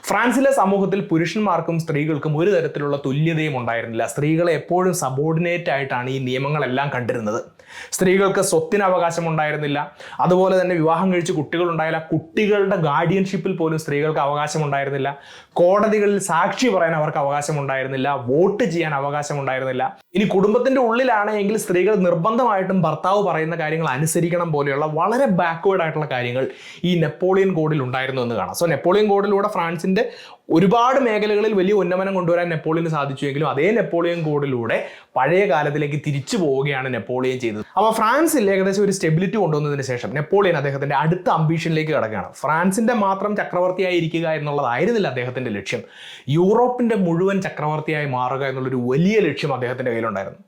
ഫ്രാൻസിലെ സമൂഹത്തിൽ പുരുഷന്മാർക്കും സ്ത്രീകൾക്കും ഒരു തരത്തിലുള്ള തുല്യതയും ഉണ്ടായിരുന്നില്ല. സ്ത്രീകളെ എപ്പോഴും സബോർഡിനേറ്റ് ആയിട്ടാണ് ഈ നിയമങ്ങളെല്ലാം കണ്ടിരുന്നത്. സ്ത്രീകൾക്ക് സ്വത്തിന് അവകാശം ഉണ്ടായിരുന്നില്ല. അതുപോലെ തന്നെ വിവാഹം കഴിച്ച് കുട്ടികൾ ഉണ്ടായില്ല. കുട്ടികളുടെ ഗാർഡിയൻഷിപ്പിൽ പോലും സ്ത്രീകൾക്ക് അവകാശം ഉണ്ടായിരുന്നില്ല. കോടതികളിൽ സാക്ഷി പറയാൻ അവർക്ക് അവകാശം ഉണ്ടായിരുന്നില്ല. വോട്ട് ചെയ്യാൻ അവകാശം ഉണ്ടായിരുന്നില്ല. ഇനി കുടുംബത്തിന്റെ ഉള്ളിലാണെങ്കിൽ സ്ത്രീകൾ നിർബന്ധമായിട്ടും ഭർത്താവ് പറയുന്ന കാര്യങ്ങൾ അനുസരിക്കണം പോലെയുള്ള വളരെ ബാക്ക്വേർഡ് ആയിട്ടുള്ള കാര്യങ്ങൾ ഈ നെപ്പോളിയൻ കോഡിൽ ഉണ്ടായിരുന്നു എന്ന് കാണാം. സോ നെപ്പോളിയൻ കോഡിലൂടെ ഫ്രാൻസിന്റെ ഒരുപാട് മേഖലകളിൽ വലിയ ഉന്നമനം കൊണ്ടുവരാൻ നെപ്പോളിയന് സാധിച്ചുവെങ്കിലും അതേ നെപ്പോളിയൻ കോഡിലൂടെ പഴയ കാലത്തിലേക്ക് തിരിച്ചു പോവുകയാണ് നെപ്പോളിയൻ ചെയ്തത്. അപ്പോൾ ഫ്രാൻസിൽ ഏകദേശം ഒരു സ്റ്റെബിലിറ്റി കൊണ്ടുവന്നതിന് ശേഷം നെപ്പോളിയൻ അദ്ദേഹത്തിന്റെ അടുത്ത അംബീഷനിലേക്ക് കടക്കുകയാണ്. ഫ്രാൻസിന്റെ മാത്രം ചക്രവർത്തിയായി ഇരിക്കുക എന്നുള്ളതായിരുന്നില്ല അദ്ദേഹത്തിന്റെ ലക്ഷ്യം. യൂറോപ്പിന്റെ മുഴുവൻ ചക്രവർത്തിയായി മാറുക എന്നുള്ളൊരു വലിയ ലക്ഷ്യം അദ്ദേഹത്തിന്റെ കയ്യിലുണ്ടായിരുന്നു.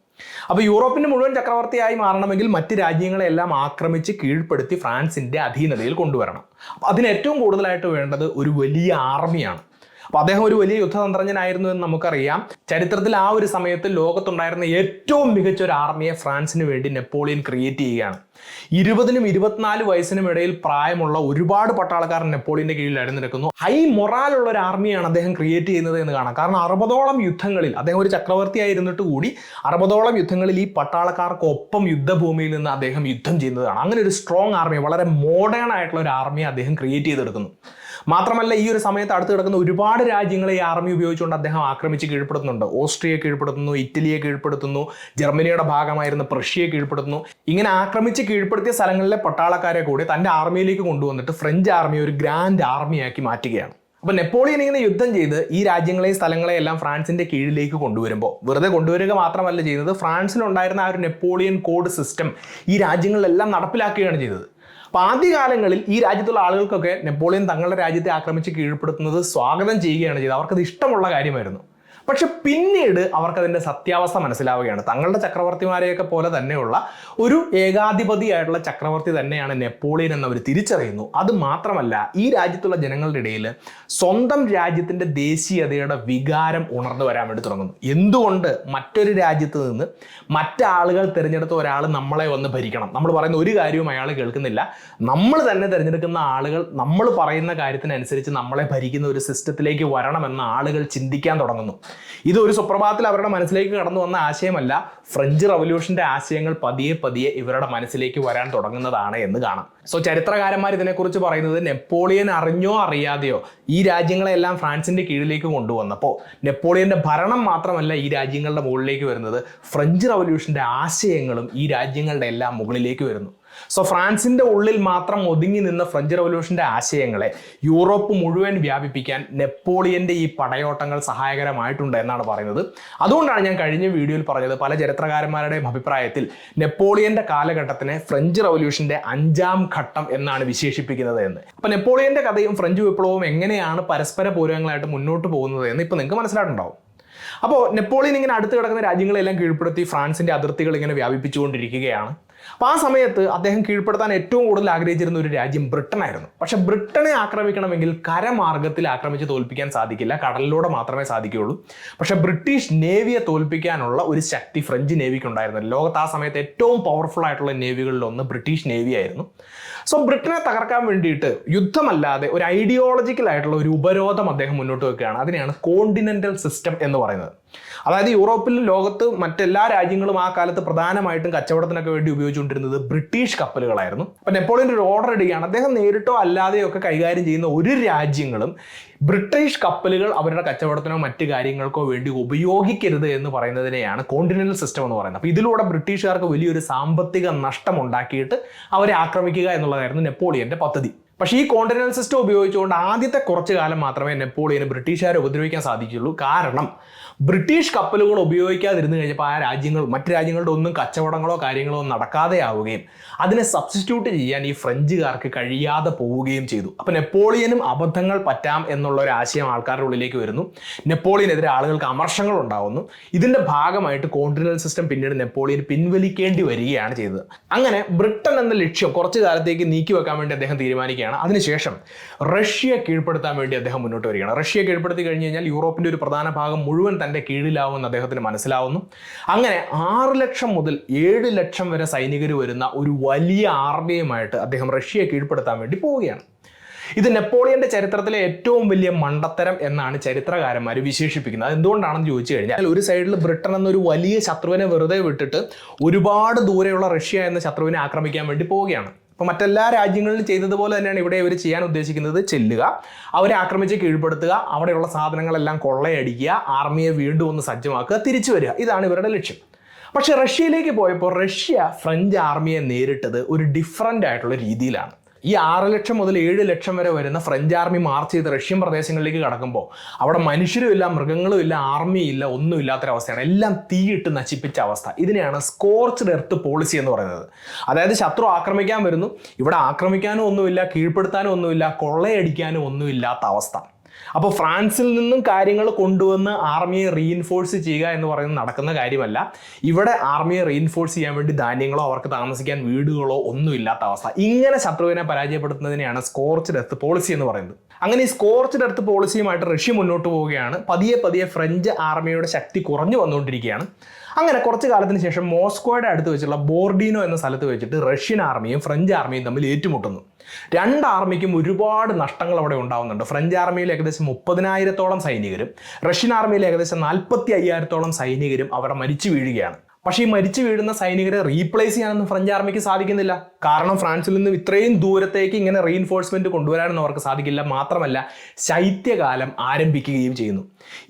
അപ്പോൾ യൂറോപ്പിന്റെ മുഴുവൻ ചക്രവർത്തിയായി മാറണമെങ്കിൽ മറ്റ് രാജ്യങ്ങളെല്ലാം ആക്രമിച്ച് കീഴ്പ്പെടുത്തി ഫ്രാൻസിന്റെ അധീനതയിൽ കൊണ്ടുവരണം. അപ്പോൾ അതിന് ഏറ്റവും കൂടുതലായിട്ട് വേണ്ടത് ഒരു വലിയ ആർമിയാണ്. അപ്പോൾ അദ്ദേഹം ഒരു വലിയ യുദ്ധതന്ത്രജ്ഞനായിരുന്നു എന്ന് നമുക്കറിയാം. ചരിത്രത്തിൽ ആ ഒരു സമയത്ത് ലോകത്തുണ്ടായിരുന്ന ഏറ്റവും മികച്ച ഒരു ആർമിയെ ഫ്രാൻസിന് വേണ്ടി നെപ്പോളിയൻ ക്രിയേറ്റ് ചെയ്യുകയാണ്. 20-നും 24 വയസ്സിനും ഇടയിൽ പ്രായമുള്ള ഒരുപാട് പട്ടാളക്കാർ നെപ്പോളിയന്റെ കീഴിൽ അണിനിരക്കുന്നു. ഹൈ മൊറാലുള്ള ഒരു ആർമിയാണ് അദ്ദേഹം ക്രിയേറ്റ് ചെയ്യുന്നത് എന്ന് കാണാം. കാരണം 60ഓളം യുദ്ധങ്ങളിൽ അദ്ദേഹം ഒരു ചക്രവർത്തിയായിരുന്നിട്ട് കൂടി 60ഓളം യുദ്ധങ്ങളിൽ ഈ പട്ടാളക്കാർക്കൊപ്പം യുദ്ധഭൂമിയിൽ നിന്ന് അദ്ദേഹം യുദ്ധം ചെയ്യുന്നതാണ്. അങ്ങനെ ഒരു സ്ട്രോങ് ആർമി, വളരെ മോഡേൺ ആയിട്ടുള്ള ഒരു ആർമിയെ അദ്ദേഹം ക്രിയേറ്റ് ചെയ്തെടുക്കുന്നു. മാത്രമല്ല ഈ ഒരു സമയത്ത് അടുത്ത് കിടക്കുന്ന ഒരുപാട് രാജ്യങ്ങളെ ഈ ആർമി ഉപയോഗിച്ചുകൊണ്ട് അദ്ദേഹം ആക്രമിച്ച് കീഴ്പ്പെടുത്തുന്നുണ്ട്. ഓസ്ട്രിയയെ കീഴ്പ്പെടുത്തുന്നു, ഇറ്റലിയെ കീഴ്പ്പെടുത്തുന്നു, ജർമ്മനിയുടെ ഭാഗമായിരുന്ന പ്രഷ്യയെ കീഴ്പ്പെടുത്തുന്നു. ഇങ്ങനെ ആക്രമിച്ച് കീഴ്പ്പെടുത്തിയ സ്ഥലങ്ങളിലെ പട്ടാളക്കാരെ കൂടി തൻ്റെ ആർമിയിലേക്ക് കൊണ്ടുവന്നിട്ട് ഫ്രഞ്ച് ആർമി ഒരു ഗ്രാൻഡ് ആർമിയാക്കി മാറ്റുകയാണ്. അപ്പോൾ നെപ്പോളിയൻ ഇങ്ങനെ യുദ്ധം ചെയ്ത് ഈ രാജ്യങ്ങളെയും സ്ഥലങ്ങളെയും എല്ലാം ഫ്രാൻസിന്റെ കീഴിലേക്ക് കൊണ്ടുവരുമ്പോൾ വെറുതെ കൊണ്ടുവരിക മാത്രമല്ല ചെയ്യുന്നത്, ഫ്രാൻസിലുണ്ടായിരുന്ന ആ ഒരു നെപ്പോളിയൻ കോഡ് സിസ്റ്റം ഈ രാജ്യങ്ങളിലെല്ലാം നടപ്പിലാക്കുകയാണ് ചെയ്തത്. അപ്പോൾ ആദ്യകാലങ്ങളിൽ ഈ രാജ്യത്തുള്ള ആളുകൾക്കൊക്കെ നെപ്പോളിയൻ തങ്ങളുടെ രാജ്യത്തെ ആക്രമിച്ച് കീഴ്പ്പെടുത്തുന്നത് സ്വാഗതം ചെയ്യുകയാണ് ചെയ്തത്. അവർക്കത് ഇഷ്ടമുള്ള കാര്യമായിരുന്നു. പക്ഷെ പിന്നീട് അവർക്കതിൻ്റെ സത്യാവസ്ഥ മനസ്സിലാവുകയാണ്. തങ്ങളുടെ ചക്രവർത്തിമാരെയൊക്കെ പോലെ തന്നെയുള്ള ഒരു ഏകാധിപതിയായിട്ടുള്ള ചക്രവർത്തി തന്നെയാണ് നെപ്പോളിയൻ എന്നവർ തിരിച്ചറിയുന്നു. അത് മാത്രമല്ല, ഈ രാജ്യത്തുള്ള ജനങ്ങളുടെ ഇടയിൽ സ്വന്തം രാജ്യത്തിൻ്റെ ദേശീയതയുടെ വികാരം ഉണർന്നു വരാൻ വേണ്ടി തുടങ്ങുന്നു. എന്തുകൊണ്ട് മറ്റൊരു രാജ്യത്ത് നിന്ന് മറ്റാളുകൾ തിരഞ്ഞെടുത്ത ഒരാൾ നമ്മളെ വന്ന് ഭരിക്കണം? നമ്മൾ പറയുന്ന ഒരു കാര്യവും അയാൾ കേൾക്കുന്നില്ല. നമ്മൾ തന്നെ തിരഞ്ഞെടുക്കുന്ന ആളുകൾ നമ്മൾ പറയുന്ന കാര്യത്തിനനുസരിച്ച് നമ്മളെ ഭരിക്കുന്ന ഒരു സിസ്റ്റത്തിലേക്ക് വരണമെന്ന് ആളുകൾ ചിന്തിക്കാൻ തുടങ്ങുന്നു. ഇതൊരു സുപ്രഭാതത്തിൽ അവരുടെ മനസ്സിലേക്ക് കടന്നു വന്ന ആശയമല്ല. ഫ്രഞ്ച് റവല്യൂഷന്റെ ആശയങ്ങൾ പതിയെ പതിയെ ഇവരുടെ മനസ്സിലേക്ക് വരാൻ തുടങ്ങുന്നതാണ് എന്ന് കാണാം. സോ ചരിത്രകാരന്മാർ ഇതിനെക്കുറിച്ച് പറയുന്നത്, നെപ്പോളിയൻ അറിഞ്ഞോ അറിയാതെയോ ഈ രാജ്യങ്ങളെല്ലാം ഫ്രാൻസിന്റെ കീഴിലേക്ക് കൊണ്ടുവന്നപ്പോൾ നെപ്പോളിയന്റെ ഭരണം മാത്രമല്ല ഈ രാജ്യങ്ങളുടെ മുകളിലേക്ക് വരുന്നത്, ഫ്രഞ്ച് റവല്യൂഷന്റെ ആശയങ്ങളും ഈ രാജ്യങ്ങളുടെ എല്ലാം മുകളിലേക്ക് വരുന്നു. സോ ഫ്രാൻസിന്റെ ഉള്ളിൽ മാത്രം ഒതുങ്ങി നിന്ന ഫ്രഞ്ച് റവല്യൂഷന്റെ ആശയങ്ങളെ യൂറോപ്പ് മുഴുവൻ വ്യാപിപ്പിക്കാൻ നെപ്പോളിയന്റെ ഈ പടയോട്ടങ്ങൾ സഹായകരമായിട്ടുണ്ട് എന്നാണ് പറയുന്നത്. അതുകൊണ്ടാണ് ഞാൻ കഴിഞ്ഞ വീഡിയോയിൽ പറഞ്ഞത്, പല ചരിത്രകാരന്മാരുടെയും അഭിപ്രായത്തിൽ നെപ്പോളിയന്റെ കാലഘട്ടത്തിനെ ഫ്രഞ്ച് റവല്യൂഷന്റെ 5ാം ഘട്ടം എന്നാണ് വിശേഷിപ്പിക്കുന്നത് എന്ന്. അപ്പൊ നെപ്പോളിയന്റെ കഥയും ഫ്രഞ്ച് വിപ്ലവവും എങ്ങനെയാണ് പരസ്പര പൂരകങ്ങളായിട്ട് മുന്നോട്ട് പോകുന്നത് എന്ന് ഇപ്പൊ നിങ്ങൾക്ക് മനസ്സിലായിട്ടുണ്ടാവും. അപ്പോൾ നെപ്പോളിയൻ ഇങ്ങനെ അടുത്ത് കിടക്കുന്ന രാജ്യങ്ങളെല്ലാം കീഴ്പ്പെടുത്തി ഫ്രാൻസിന്റെ അതിർത്തികൾ ഇങ്ങനെ വ്യാപിപ്പിച്ചുകൊണ്ടിരിക്കുകയാണ്. അപ്പോൾ ആ സമയത്ത് അദ്ദേഹം കീഴ്പ്പെടുത്താൻ ഏറ്റവും കൂടുതൽ ആഗ്രഹിച്ചിരുന്ന ഒരു രാജ്യം ബ്രിട്ടനായിരുന്നു. പക്ഷെ ബ്രിട്ടനെ ആക്രമിക്കണമെങ്കിൽ കരമാർഗത്തിൽ ആക്രമിച്ച് തോൽപ്പിക്കാൻ സാധിക്കില്ല, കടലിലൂടെ മാത്രമേ സാധിക്കുകയുള്ളൂ. പക്ഷെ ബ്രിട്ടീഷ് നേവിയെ തോൽപ്പിക്കാനുള്ള ഒരു ശക്തി ഫ്രഞ്ച് നേവിക്ക് ഉണ്ടായിരുന്നു. ലോകത്ത് ആ സമയത്ത് ഏറ്റവും പവർഫുൾ ആയിട്ടുള്ള നേവികളിലൊന്ന് ബ്രിട്ടീഷ് നേവി ആയിരുന്നു. സോ ബ്രിട്ടനെ തകർക്കാൻ വേണ്ടിയിട്ട് യുദ്ധമല്ലാതെ ഒരു ഐഡിയോളജിക്കൽ ആയിട്ടുള്ള ഒരു ഉപരോധം അദ്ദേഹം മുന്നോട്ട് വെക്കുകയാണ്. അതിനെയാണ് കോണ്ടിനെന്റൽ സിസ്റ്റം എന്ന് പറയുന്നത്. അതായത് യൂറോപ്പിൽ ലോകത്ത് മറ്റെല്ലാ രാജ്യങ്ങളും ആ കാലത്ത് പ്രധാനമായിട്ടും കച്ചവടത്തിനൊക്കെ വേണ്ടി ഉപയോഗിച്ചുകൊണ്ടിരുന്നത് ബ്രിട്ടീഷ് കപ്പലുകളായിരുന്നു. അപ്പം നെപ്പോളിയൻ ഒരു ഓർഡർ ഇടുകയാണ്, അദ്ദേഹം നേരിട്ടോ അല്ലാതെയോ ഒക്കെ കൈകാര്യം ചെയ്യുന്ന ഒരു രാജ്യങ്ങളും ബ്രിട്ടീഷ് കപ്പലുകൾ അവരുടെ കച്ചവടത്തിനോ മറ്റു കാര്യങ്ങൾക്കോ വേണ്ടി ഉപയോഗിക്കരുത് എന്ന് പറയുന്നതിനെയാണ് കോണ്ടിനെന്റൽ സിസ്റ്റം എന്ന് പറയുന്നത്. അപ്പോൾ ഇതിലൂടെ ബ്രിട്ടീഷുകാർക്ക് വലിയൊരു സാമ്പത്തിക നഷ്ടം ഉണ്ടാക്കിയിട്ട് അവരെ ആക്രമിക്കുക എന്നുള്ളതായിരുന്നു നെപ്പോളിയന്റെ പദ്ധതി. പക്ഷേ ഈ കോണ്ടിനെന്റൽ സിസ്റ്റം ഉപയോഗിച്ചുകൊണ്ട് ആദ്യത്തെ കുറച്ചു കാലം മാത്രമേ നെപ്പോളിയന് ബ്രിട്ടീഷുകാരെ ഉപദ്രവിക്കാൻ സാധിക്കുള്ളൂ. കാരണം ബ്രിട്ടീഷ് കപ്പലുകൾ ഉപയോഗിക്കാതിരുന്നു കഴിഞ്ഞപ്പോൾ ആ മറ്റു രാജ്യങ്ങളുടെ ഒന്നും കച്ചവടങ്ങളോ കാര്യങ്ങളോ നടക്കാതെ ആവുകയും അതിനെ സബ്സ്റ്റിറ്റ്യൂട്ട് ചെയ്യാൻ ഈ ഫ്രഞ്ചുകാർക്ക് കഴിയാതെ പോവുകയും ചെയ്തു. അപ്പോൾ നെപ്പോളിയനും അബദ്ധങ്ങൾ പറ്റാം എന്നുള്ള ഒരു ആശയം ആൾക്കാരുടെ ഉള്ളിലേക്ക് വരുന്നു. നെപ്പോളിയനെതിരെ ആളുകൾക്ക് അമർഷങ്ങൾ ഉണ്ടാവുന്നു. ഇതിന്റെ ഭാഗമായിട്ട് കോണ്ടിനെന്റൽ സിസ്റ്റം പിന്നീട് നെപ്പോളിയൻ പിൻവലിക്കേണ്ടി വരികയാണ് ചെയ്തത്. അങ്ങനെ ബ്രിട്ടൻ എന്ന ലക്ഷ്യം കുറച്ചു കാലത്തേക്ക് നീക്കി വെക്കാൻ വേണ്ടി അദ്ദേഹം തീരുമാനിക്കുകയാണ്. അതിനുശേഷം റഷ്യ കീഴ്പ്പെടുത്താൻ വേണ്ടി അദ്ദേഹം മുന്നോട്ട് വരികയാണ്. റഷ്യ കീഴ്പ്പെടുത്തി കഴിഞ്ഞ് കഴിഞ്ഞാൽ യൂറോപ്പിന്റെ ഒരു പ്രധാന ഭാഗം മുഴുവൻ തന്റെ കീഴിലാവുമെന്ന് അദ്ദേഹത്തിന് മനസ്സിലാവുന്നു. അങ്ങനെ 6 ലക്ഷം മുതൽ 7 ലക്ഷം വരെ സൈനികർ വരുന്ന ഒരു വലിയ ആർമിയുമായിട്ട് അദ്ദേഹം റഷ്യയെ കീഴ്പ്പെടുത്താൻ വേണ്ടി പോവുകയാണ്. ഇത് നെപ്പോളിയന്റെ ചരിത്രത്തിലെ ഏറ്റവും വലിയ മണ്ടത്തരം എന്നാണ് ചരിത്രകാരന്മാർ വിശേഷിപ്പിക്കുന്നത്. എന്തുകൊണ്ടാണെന്ന് ചോദിച്ചു കഴിഞ്ഞാൽ, ഒരു സൈഡിൽ ബ്രിട്ടൻ എന്നൊരു വലിയ ശത്രുവിനെ വെറുതെ വിട്ടിട്ട് ഒരുപാട് ദൂരെയുള്ള റഷ്യ എന്ന ശത്രുവിനെ ആക്രമിക്കാൻ വേണ്ടി പോവുകയാണ്. അപ്പോൾ മറ്റെല്ലാ രാജ്യങ്ങളിലും ചെയ്തതുപോലെ തന്നെയാണ് ഇവിടെ ഇവർ ചെയ്യാൻ ഉദ്ദേശിക്കുന്നത്. ചെല്ലുക, അവരെ ആക്രമിച്ച് കീഴ്പ്പെടുത്തുക, അവിടെയുള്ള സാധനങ്ങളെല്ലാം കൊള്ളയടിക്കുക, ആർമിയെ വീണ്ടും ഒന്ന് സജ്ജമാക്കുക, തിരിച്ചു വരിക. ഇതാണ് ഇവരുടെ ലക്ഷ്യം. പക്ഷെ റഷ്യയിലേക്ക് പോയപ്പോൾ റഷ്യ ഫ്രഞ്ച് ആർമിയെ നേരിട്ടത് ഒരു ഡിഫറൻ്റ് ആയിട്ടുള്ള രീതിയിലാണ്. ഈ 6 ലക്ഷം മുതൽ 7 ലക്ഷം വരെ വരുന്ന ഫ്രഞ്ച് ആർമി മാർച്ച് ചെയ്ത് റഷ്യൻ പ്രദേശങ്ങളിലേക്ക് കടക്കുമ്പോൾ അവിടെ മനുഷ്യരും ഇല്ല, മൃഗങ്ങളും ഇല്ല, ആർമിയില്ല, ഒന്നും ഇല്ലാത്തൊരവസ്ഥയാണ്. എല്ലാം തീയിട്ട് നശിപ്പിച്ച അവസ്ഥ. ഇതിനെയാണ് സ്കോർച്ച്ഡ് എർത്ത് പോളിസി എന്ന് പറയുന്നത്. അതായത് ശത്രു ആക്രമിക്കാൻ വരുന്നു, ഇവിടെ ആക്രമിക്കാനും ഒന്നുമില്ല, കീഴ്പ്പെടുത്താനും ഒന്നുമില്ല, കൊള്ളയടിക്കാനും ഒന്നുമില്ലാത്ത അവസ്ഥ. അപ്പോൾ ഫ്രാൻസിൽ നിന്നും കാര്യങ്ങൾ കൊണ്ടുവന്ന് ആർമിയെ റീഇൻഫോഴ്സ് ചെയ്യുക എന്ന് പറയുന്നത് നടക്കുന്ന കാര്യമല്ല. ഇവിടെ ആർമിയെ റീഇൻഫോഴ്സ് ചെയ്യാൻ വേണ്ടി ധാന്യങ്ങളോ അവർക്ക് താമസിക്കാൻ വീടുകളോ ഒന്നും ഇല്ലാത്ത അവസ്ഥ. ഇങ്ങനെ ശത്രുവിനെ പരാജയപ്പെടുത്തുന്നതിനെയാണ് സ്കോർച്ച്ഡ് എർത്ത് പോളിസി എന്ന് പറയുന്നത്. അങ്ങനെ ഈ സ്കോർച്ച്ഡ് എർത്ത് പോളിസിയുമായിട്ട് റഷ്യ മുന്നോട്ട് പോവുകയാണ്. പതിയെ പതിയെ ഫ്രഞ്ച് ആർമിയുടെ ശക്തി കുറഞ്ഞു വന്നുകൊണ്ടിരിക്കുകയാണ്. അങ്ങനെ കുറച്ചു കാലത്തിന് ശേഷം മോസ്കോയുടെ അടുത്ത് വെച്ചുള്ള ബോർഡിനോ എന്ന സ്ഥലത്ത് വെച്ചിട്ട് റഷ്യൻ ആർമിയും ഫ്രഞ്ച് ആർമിയും തമ്മിൽ ഏറ്റുമുട്ടുന്നു. രണ്ട് ആർമിക്കും ഒരുപാട് നഷ്ടങ്ങൾ അവിടെ ഉണ്ടാവുന്നുണ്ട്. ഫ്രഞ്ച് ആർമിയിൽ ഏകദേശം 30,000-ഓളം സൈനികരും റഷ്യൻ ആർമിയിൽ ഏകദേശം 45,000-ഓളം സൈനികരും അവിടെ മരിച്ചു വീഴുകയാണ്. പക്ഷേ ഈ മരിച്ചു വീഴുന്ന സൈനികരെ റീപ്ലേസ് ചെയ്യാനൊന്നും ഫ്രഞ്ച് ആർമിക്ക് സാധിക്കുന്നില്ല. കാരണം ഫ്രാൻസിൽ നിന്നും ഇത്രയും ദൂരത്തേക്ക് ഇങ്ങനെ റീഇൻഫോഴ്സ്മെന്റ് കൊണ്ടുവരാനൊന്നും അവർക്ക് സാധിക്കില്ല. മാത്രമല്ല ശൈത്യകാലം ആരംഭിക്കുകയും ചെയ്യുന്നു.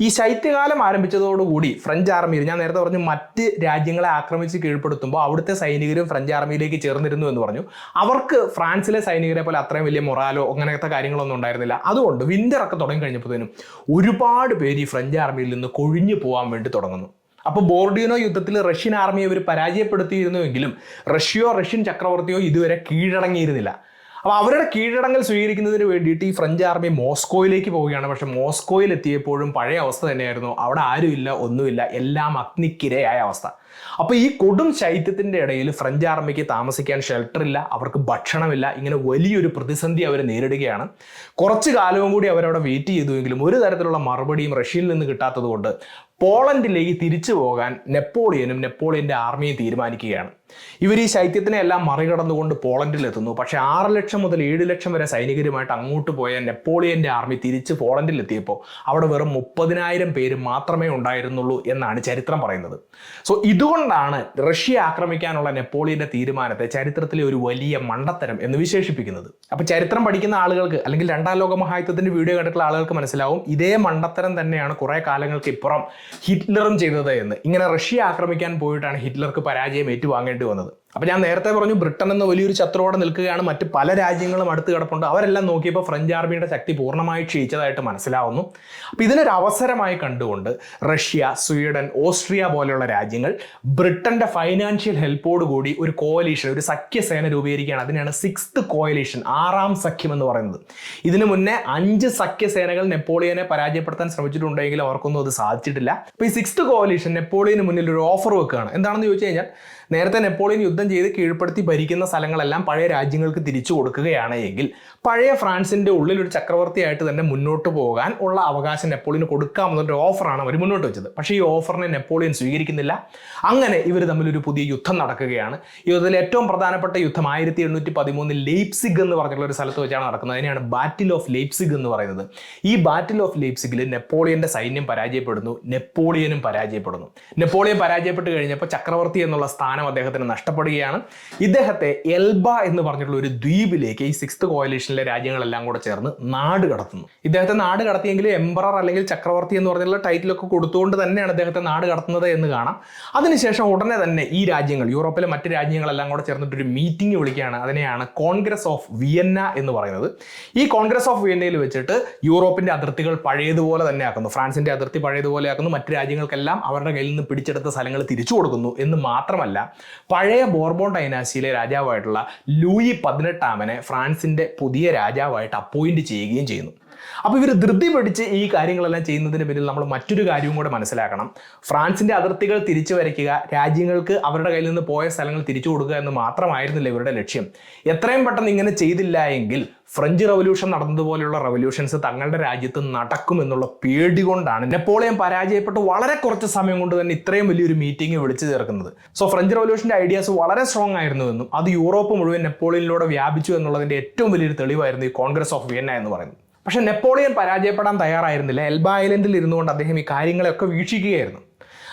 ഈ ശൈത്യകാലം ആരംഭിച്ചതോടുകൂടി ഫ്രഞ്ച് ആർമിയിൽ, ഞാൻ നേരത്തെ പറഞ്ഞു മറ്റ് രാജ്യങ്ങളെ ആക്രമിച്ച് കീഴ്പ്പെടുത്തുമ്പോൾ അവിടുത്തെ സൈനികരും ഫ്രഞ്ച് ആർമിയിലേക്ക് ചേർന്നിരുന്നു എന്ന് പറഞ്ഞു. അവർക്ക് ഫ്രാൻസിലെ സൈനികരെ പോലെ അത്രയും വലിയ മൊറാലോ അങ്ങനത്തെ കാര്യങ്ങളൊന്നും ഉണ്ടായിരുന്നില്ല. അതുകൊണ്ട് വിന്റർ ഒക്കെ തുടങ്ങി കഴിഞ്ഞപ്പോഴത്തേനും ഒരുപാട് പേര് ഈ ഫ്രഞ്ച് ആർമിയിൽ നിന്ന് കൊഴിഞ്ഞു പോകാൻ വേണ്ടി തുടങ്ങുന്നു. അപ്പോൾ ബോർഡിയനോ യുദ്ധത്തിൽ റഷ്യൻ ആർമിയെ അവർ പരാജയപ്പെടുത്തിയിരുന്നുവെങ്കിലും റഷ്യൻ ചക്രവർത്തിയോ ഇതുവരെ കീഴടങ്ങിയിരുന്നില്ല. അപ്പോൾ അവരുടെ കീഴടങ്ങൽ സ്വീകരിക്കുന്നതിന് വേണ്ടിയിട്ട് ഈ ഫ്രഞ്ച് ആർമി മോസ്കോയിലേക്ക് പോവുകയാണ്. പക്ഷേ മോസ്കോയിൽ എത്തിയപ്പോഴും പഴയ അവസ്ഥ തന്നെയായിരുന്നു. അവിടെ ആരുമില്ല, ഒന്നുമില്ല, എല്ലാം അഗ്നിക്കിരയായ അവസ്ഥ. അപ്പോൾ ഈ കൊടും ശൈത്യത്തിൻ്റെ ഇടയിൽ ഫ്രഞ്ച് ആർമിക്ക് താമസിക്കാൻ ഷെൽട്ടറില്ല, അവർക്ക് ഭക്ഷണമില്ല. ഇങ്ങനെ വലിയൊരു പ്രതിസന്ധി അവർ നേരിടുകയാണ്. കുറച്ച് കാലവും കൂടി അവരവിടെ വെയിറ്റ് ചെയ്തുവെങ്കിലും ഒരു തരത്തിലുള്ള മറുപടിയും റഷ്യയിൽ നിന്ന് കിട്ടാത്തത് കൊണ്ട് പോളണ്ടിലേക്ക് തിരിച്ചു പോകാൻ നെപ്പോളിയനും നെപ്പോളിയൻ്റെ ആർമിയും തീരുമാനിക്കുകയാണ്. ഇവർ ഈ ശൈത്യത്തിനെ എല്ലാം മറികടന്നുകൊണ്ട് പോളണ്ടിലെത്തുന്നു. പക്ഷേ 6 ലക്ഷം മുതൽ 7 ലക്ഷം വരെ സൈനികരുമായിട്ട് അങ്ങോട്ട് പോയ നെപ്പോളിയൻ്റെ ആർമി തിരിച്ച് പോളണ്ടിലെത്തിയപ്പോൾ അവിടെ വെറും 30,000 പേര് മാത്രമേ ഉണ്ടായിരുന്നുള്ളൂ എന്നാണ് ചരിത്രം പറയുന്നത്. സോ ഇതുകൊണ്ടാണ് റഷ്യ ആക്രമിക്കാനുള്ള നെപ്പോളിയൻ്റെ തീരുമാനത്തെ ചരിത്രത്തിലെ ഒരു വലിയ മണ്ടത്തരം എന്ന് വിശേഷിപ്പിക്കുന്നത്. അപ്പോൾ ചരിത്രം പഠിക്കുന്ന ആളുകൾക്ക്, അല്ലെങ്കിൽ 2ാം ലോക മഹായുദ്ധത്തിൻ്റെ വീഡിയോ കണ്ടിട്ടുള്ള ആളുകൾക്ക് മനസ്സിലാവും ഇതേ മണ്ടത്തരം തന്നെയാണ് കുറേ കാലങ്ങൾക്ക് ഇപ്പുറം ഹിറ്റ്ലറും ചെയ്തത് എന്ന്. ഇങ്ങനെ റഷ്യ ആക്രമിക്കാൻ പോയിട്ടാണ് ഹിറ്റ്ലർക്ക് പരാജയം ഏറ്റുവാങ്ങേണ്ടി വന്നത്. അപ്പോൾ ഞാൻ നേരത്തെ പറഞ്ഞു ബ്രിട്ടൻ എന്ന വലിയൊരു ശത്രുവോടെ നിൽക്കുകയാണ്, മറ്റ് പല രാജ്യങ്ങളും അടുത്ത് കിടപ്പുണ്ട്. അവരെല്ലാം നോക്കിയപ്പോൾ ഫ്രഞ്ച് ആർമിയുടെ ശക്തി പൂർണ്ണമായി ക്ഷയിച്ചതായിട്ട് മനസ്സിലാവുന്നു. അപ്പോൾ ഇതിനൊരു അവസരമായി കണ്ടുകൊണ്ട് റഷ്യ, സ്വീഡൻ, ഓസ്ട്രിയ പോലെയുള്ള രാജ്യങ്ങൾ ബ്രിട്ടന്റെ ഫൈനാൻഷ്യൽ ഹെൽപ്പോട് കൂടി ഒരു കോalition, ഒരു സഖ്യസേന രൂപീകരിക്കുകയാണ്. അതിനാണ് 6th കോalition, 6ാം സഖ്യം എന്ന് പറയുന്നത്. ഇതിനു മുന്നേ 5 സഖ്യസേനകൾ നെപ്പോളിയനെ പരാജയപ്പെടുത്താൻ ശ്രമിച്ചിട്ടുണ്ടെങ്കിലും അവർക്കൊന്നും അത് സാധിച്ചിട്ടില്ല. അപ്പോൾ ഈ 6th കോalition നെപ്പോളിയന് മുന്നിൽ ഒരു ഓഫർ വെക്കുകയാണ്. എന്താണെന്ന് ചോദിച്ചു കഴിഞ്ഞാൽ, നേരത്തെ നെപ്പോളിയൻ യുദ്ധം ചെയ്ത് കീഴ്പ്പെടുത്തി ഭരിക്കുന്ന സ്ഥലങ്ങളെല്ലാം പഴയ രാജ്യങ്ങൾക്ക് തിരിച്ചു കൊടുക്കുകയാണ് എങ്കിൽ പഴയ ഫ്രാൻസിന്റെ ഉള്ളിൽ ഒരു ചക്രവർത്തിയായിട്ട് തന്നെ മുന്നോട്ട് പോകാൻ ഉള്ള അവകാശം നെപ്പോളിയന് കൊടുക്കാമെന്നൊരു ഓഫറാണ് അവർ മുന്നോട്ട് വെച്ചത്. പക്ഷേ ഈ ഓഫറിനെ നെപ്പോളിയൻ സ്വീകരിക്കുന്നില്ല. അങ്ങനെ ഇവർ തമ്മിലൊരു പുതിയ യുദ്ധം നടക്കുകയാണ്. ഈ യുദ്ധത്തിൽ ഏറ്റവും പ്രധാനപ്പെട്ട യുദ്ധം 1813 ലെയ്പ്സിഗ് എന്ന് പറഞ്ഞിട്ടുള്ള ഒരു സ്ഥലത്ത് വെച്ചാണ് നടക്കുന്നത്. അതിനെയാണ് ബാറ്റിൽ ഓഫ് ലെയ്പ്സിഗ് എന്ന് പറയുന്നത്. ഈ ബാറ്റിൽ ഓഫ് ലെയ്പ്സിഗിൽ നെപ്പോളിയന്റെ സൈന്യം പരാജയപ്പെടുന്നു, നെപ്പോളിയനും പരാജയപ്പെടുന്നു. നെപ്പോളിയൻ പരാജയപ്പെട്ട് കഴിഞ്ഞപ്പോൾ ചക്രവർത്തി എന്നുള്ള സ്ഥാനം അദ്ദേഹത്തിന് നഷ്ടപ്പെടുകയാണ്. ഇദ്ദേഹത്തെ എൽബ എന്ന് പറഞ്ഞിട്ടുള്ള ഒരു ദ്വീപിലേക്ക് ഈ 6th കോalitionലെ രാജ്യങ്ങളെല്ലാം കൂടെ ചേർന്ന് നാട് കടത്തുന്നു. ഇദ്ദേഹത്തെ നാട് കടത്തിയെങ്കിലും എംപറർ അല്ലെങ്കിൽ ചക്രവർത്തി എന്ന് പറഞ്ഞിട്ടുള്ള ടൈറ്റിലൊക്കെ കൊടുത്തുകൊണ്ട് തന്നെയാണ് അദ്ദേഹത്തെ നാട് കടത്തുന്നത് എന്ന് കാണാം. അതിനുശേഷം ഉടനെ തന്നെ ഈ രാജ്യങ്ങൾ, യൂറോപ്പിലെ മറ്റ് രാജ്യങ്ങളെല്ലാം കൂടെ ചേർന്നിട്ട് ഒരു മീറ്റിംഗ് വിളിക്കുകയാണ്. അതിനെയാണ് കോൺഗ്രസ് ഓഫ് വിയന്ന എന്ന് പറയുന്നത്. ഈ കോൺഗ്രസ് ഓഫ് വിയന്നയിൽ വെച്ചിട്ട് യൂറോപ്പിന്റെ അതിർത്തികൾ പഴയതുപോലെ തന്നെ ആക്കുന്നു. ഫ്രാൻസിന്റെ അതിർത്തി പഴയതുപോലെ ആക്കുന്നു. മറ്റ് രാജ്യങ്ങൾക്കെല്ലാം അവരുടെ കയ്യിൽ നിന്ന് പിടിച്ചെടുത്ത സ്ഥലങ്ങൾ തിരിച്ചു കൊടുക്കുന്നു എന്ന് മാത്രമല്ല, പഴയ ബോർബോൺ ഡൈനാസ്റ്റിയിലെ രാജാവായിട്ടുള്ള ലൂയി 18 ഫ്രാൻസിന്റെ പുതിയ രാജാവായിട്ട് അപ്പോയിന്റ് ചെയ്യുകയും ചെയ്യുന്നു. അപ്പോൾ ഇവർ ധൃതി പിടിച്ച് ഈ കാര്യങ്ങളെല്ലാം ചെയ്യുന്നതിന് പിന്നിൽ നമ്മൾ മറ്റൊരു കാര്യവും കൂടെ മനസ്സിലാക്കണം. ഫ്രാൻസിന്റെ അതിർത്തികൾ തിരിച്ചു വരയ്ക്കുക, രാജ്യങ്ങൾക്ക് അവരുടെ കയ്യിൽ നിന്ന് പോയ സ്ഥലങ്ങൾ തിരിച്ചു കൊടുക്കുക എന്ന് മാത്രമായിരുന്നില്ല ഇവരുടെ ലക്ഷ്യം. എത്രയും പെട്ടെന്ന് ഇങ്ങനെ ചെയ്തില്ല എങ്കിൽ ഫ്രഞ്ച് റവല്യൂഷൻ നടന്നതുപോലെയുള്ള റവല്യൂഷൻസ് തങ്ങളുടെ രാജ്യത്ത് നടക്കുമെന്നുള്ള പേടി കൊണ്ടാണ് നെപ്പോളിയൻ പരാജയപ്പെട്ട് വളരെ കുറച്ച് സമയം കൊണ്ട് തന്നെ ഇത്രയും വലിയൊരു മീറ്റിംഗ് വിളിച്ചു ചേർക്കുന്നത്. സോ ഫ്രഞ്ച് റവല്യൂഷന്റെ ഐഡിയാസ് വളരെ സ്ട്രോങ് ആയിരുന്നുവെന്നും അത് യൂറോപ്പ് മുഴുവൻ നെപ്പോളിയനിലൂടെ വ്യാപിച്ചു എന്നുള്ളതിന്റെ ഏറ്റവും വലിയൊരു തെളിവായിരുന്നു ഈ കോൺഗ്രസ് ഓഫ് വിയന്ന എന്ന് പറയുന്നത്. പക്ഷെ നെപ്പോളിയൻ പരാജയപ്പെടാൻ തയ്യാറായിരുന്നില്ല. എൽബ ഐലൻഡിൽ ഇരുന്നുകൊണ്ട് അദ്ദേഹം ഈ കാര്യങ്ങളെയൊക്കെ വീക്ഷിക്കുകയായിരുന്നു.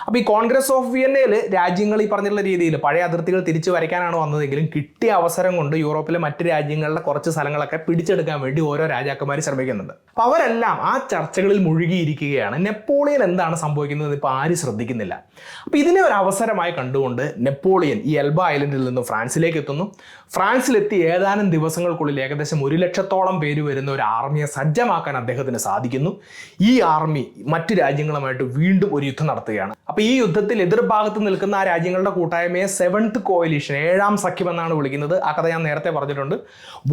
അപ്പോൾ ഈ കോൺഗ്രസ് ഓഫ് വിയന്നയിൽ രാജ്യങ്ങൾ ഈ പറഞ്ഞിട്ടുള്ള രീതിയിൽ പഴയ അതിർത്തികൾ തിരിച്ചു വരയ്ക്കാനാണ് വന്നതെങ്കിലും കിട്ടിയ അവസരം കൊണ്ട് യൂറോപ്പിലെ മറ്റ് രാജ്യങ്ങളിലെ കുറച്ച് സ്ഥലങ്ങളൊക്കെ പിടിച്ചെടുക്കാൻ വേണ്ടി ഓരോ രാജാക്കന്മാർ ശ്രമിക്കുന്നുണ്ട്. അപ്പോൾ അവരെല്ലാം ആ ചർച്ചകളിൽ മുഴുകിയിരിക്കുകയാണ്. നെപ്പോളിയൻ എന്താണ് സംഭവിക്കുന്നത് ഇപ്പോൾ ആരും ശ്രദ്ധിക്കുന്നില്ല. അപ്പോൾ ഇതിനെ ഒരു അവസരമായി കണ്ടുകൊണ്ട് നെപ്പോളിയൻ ഈ എൽബ ഐലൻഡിൽ നിന്നും ഫ്രാൻസിലേക്ക് എത്തുന്നു. ഫ്രാൻസിലെത്തി ഏതാനും ദിവസങ്ങൾക്കുള്ളിൽ ഏകദേശം 100,000-ഓളം പേര് വരുന്ന ഒരു ആർമിയെ സജ്ജമാക്കാൻ അദ്ദേഹത്തിന് സാധിക്കുന്നു. ഈ ആർമി മറ്റു രാജ്യങ്ങളുമായിട്ട് വീണ്ടും ഒരു യുദ്ധം നടത്തുകയാണ്. അപ്പോൾ ഈ യുദ്ധത്തിൽ എതിർഭാഗത്ത് നിൽക്കുന്ന ആ രാജ്യങ്ങളുടെ കൂട്ടായ്മയെ 7th കോalition, 7ാം സഖ്യം എന്നാണ് വിളിക്കുന്നത്. ആ കഥ ഞാൻ നേരത്തെ പറഞ്ഞിട്ടുണ്ട്.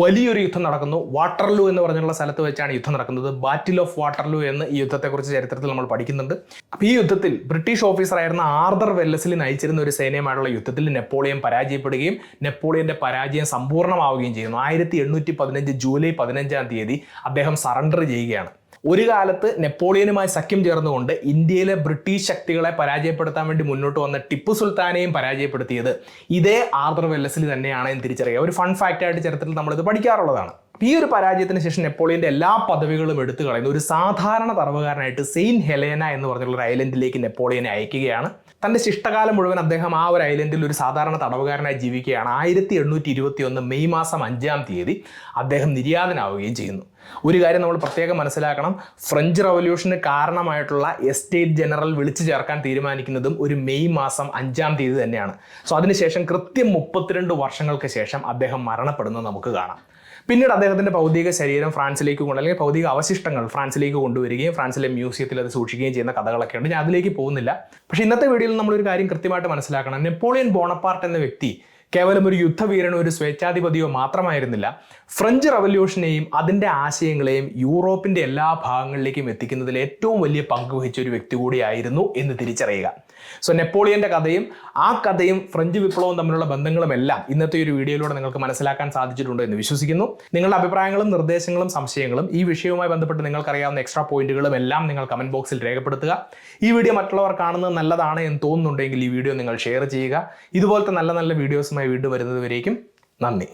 വലിയൊരു യുദ്ധം നടക്കുന്നു. വാട്ടർലൂ എന്ന് പറഞ്ഞിട്ടുള്ള സ്ഥലത്ത് വെച്ചാണ് യുദ്ധം നടക്കുന്നത്. ബാറ്റിൽ ഓഫ് വാട്ടർലൂ എന്ന് ഈ യുദ്ധത്തെക്കുറിച്ച് ചരിത്രത്തിൽ നമ്മൾ പഠിക്കുന്നുണ്ട്. അപ്പോൾ ഈ യുദ്ധത്തിൽ ബ്രിട്ടീഷ് ഓഫീസറായിരുന്ന ആർതർ വെല്ലസ്ലി നയിച്ചിരുന്ന ഒരു സേനയുമായുള്ള യുദ്ധത്തിൽ നെപ്പോളിയൻ പരാജയപ്പെടുകയും നെപ്പോളിയന്റെ പരാജയം സമ്പൂർണ്ണമാവുകയും ചെയ്യുന്നു. 1815 ജൂലൈ 15 അദ്ദേഹം സറണ്ടർ ചെയ്യുകയാണ്. ഒരു കാലത്ത് നെപ്പോളിയനുമായി സഖ്യം ചേർന്നുകൊണ്ട് ഇന്ത്യയിലെ ബ്രിട്ടീഷ് ശക്തികളെ പരാജയപ്പെടുത്താൻ വേണ്ടി മുന്നോട്ട് വന്ന ടിപ്പു സുൽത്താനെയും പരാജയപ്പെടുത്തിയത് ഇതേ ആർതർ വെല്ലസ്ലി തന്നെയാണ് എന്ന് തിരിച്ചറിയുക. ഒരു ഫൺ ഫാക്റ്റ് ആയിട്ട് ചരിത്രത്തിൽ നമ്മളിത് പഠിക്കാറുള്ളതാണ്. ഈ ഒരു പരാജയത്തിന് ശേഷം നെപ്പോളിയന്റെ എല്ലാ പദവികളും എടുത്തു കളയുന്ന ഒരു സാധാരണ തടവുകാരനായിട്ട് സെയിന്റ് ഹെലേന എന്ന് പറഞ്ഞിട്ടുള്ള ഒരു ഐലൻഡിലേക്ക് നെപ്പോളിയനെ അയക്കുകയാണ്. തൻ്റെ ശിഷ്ടകാലം മുഴുവൻ അദ്ദേഹം ആ ഒരു ഐലൻഡിൽ ഒരു സാധാരണ തടവുകാരനായി ജീവിക്കുകയാണ്. 1821 മെയ് മാസം 5-ാം തീയതി അദ്ദേഹം നിര്യാതനാവുകയും ചെയ്യുന്നു. ഒരു കാര്യം നമ്മൾ പ്രത്യേകം മനസ്സിലാക്കണം, ഫ്രഞ്ച് റവല്യൂഷന് കാരണമായിട്ടുള്ള എസ്റ്റേറ്റ് ജനറൽ വിളിച്ചു ചേർക്കാൻ തീരുമാനിക്കുന്നതും ഒരു മെയ് മാസം 5-ാം തീയതി തന്നെയാണ്. സോ അതിനുശേഷം കൃത്യം 32 വർഷങ്ങൾക്ക് ശേഷം അദ്ദേഹം മരണപ്പെടുന്നത് നമുക്ക് കാണാം. പിന്നീട് അദ്ദേഹത്തിൻ്റെ ഭൗതിക ശരീരം ഫ്രാൻസിലേക്ക് അല്ലെങ്കിൽ ഭൗതിക അവശിഷ്ടങ്ങൾ ഫ്രാൻസിലേക്ക് കൊണ്ടുവരികയും ഫ്രാൻസിലെ മ്യൂസിയത്തിൽ അത് സൂക്ഷിക്കുകയും ചെയ്യുന്ന കഥകളൊക്കെ ഉണ്ട്. ഞാൻ അതിലേക്ക് പോകുന്നില്ല. പക്ഷേ ഇന്നത്തെ വീഡിയോയിൽ നമ്മളൊരു കാര്യം കൃത്യമായിട്ട് മനസ്സിലാക്കണം. നെപ്പോളിയൻ ബോണപ്പാർട്ട് എന്ന വ്യക്തി കേവലം ഒരു യുദ്ധവീരനോ ഒരു സ്വേച്ഛാധിപതിയോ മാത്രമായിരുന്നില്ല. ഫ്രഞ്ച് റവല്യൂഷനെയും അതിൻ്റെ ആശയങ്ങളെയും യൂറോപ്പിൻ്റെ എല്ലാ ഭാഗങ്ങളിലേക്കും എത്തിക്കുന്നതിൽ ഏറ്റവും വലിയ പങ്ക് വഹിച്ച ഒരു വ്യക്തി കൂടിയായിരുന്നു എന്ന് തിരിച്ചറിയുക. സോ നെപ്പോളിയൻ്റെ കഥയും ആ കഥയും ഫ്രഞ്ച് വിപ്ലവവും തമ്മിലുള്ള ബന്ധങ്ങളുമെല്ലാം ഇന്നത്തെ ഒരു വീഡിയോയിലൂടെ നിങ്ങൾക്ക് മനസ്സിലാക്കാൻ സാധിച്ചിട്ടുണ്ട് എന്ന് വിശ്വസിക്കുന്നു. നിങ്ങളുടെ അഭിപ്രായങ്ങളും നിർദ്ദേശങ്ങളും സംശയങ്ങളും ഈ വിഷയവുമായി ബന്ധപ്പെട്ട് നിങ്ങൾക്കറിയാവുന്ന എക്സ്ട്രാ പോയിന്റുകളും എല്ലാം നിങ്ങൾ കമന്റ് ബോക്സിൽ രേഖപ്പെടുത്തുക. ഈ വീഡിയോ മറ്റുള്ളവർ കാണുന്നത് നല്ലതാണ് എന്ന് തോന്നുന്നുണ്ടെങ്കിൽ ഈ വീഡിയോ നിങ്ങൾ ഷെയർ ചെയ്യുക. ഇതുപോലത്തെ നല്ല നല്ല വീഡിയോസുമായി വീണ്ടും വരുന്നത് വരേക്കും നന്ദി.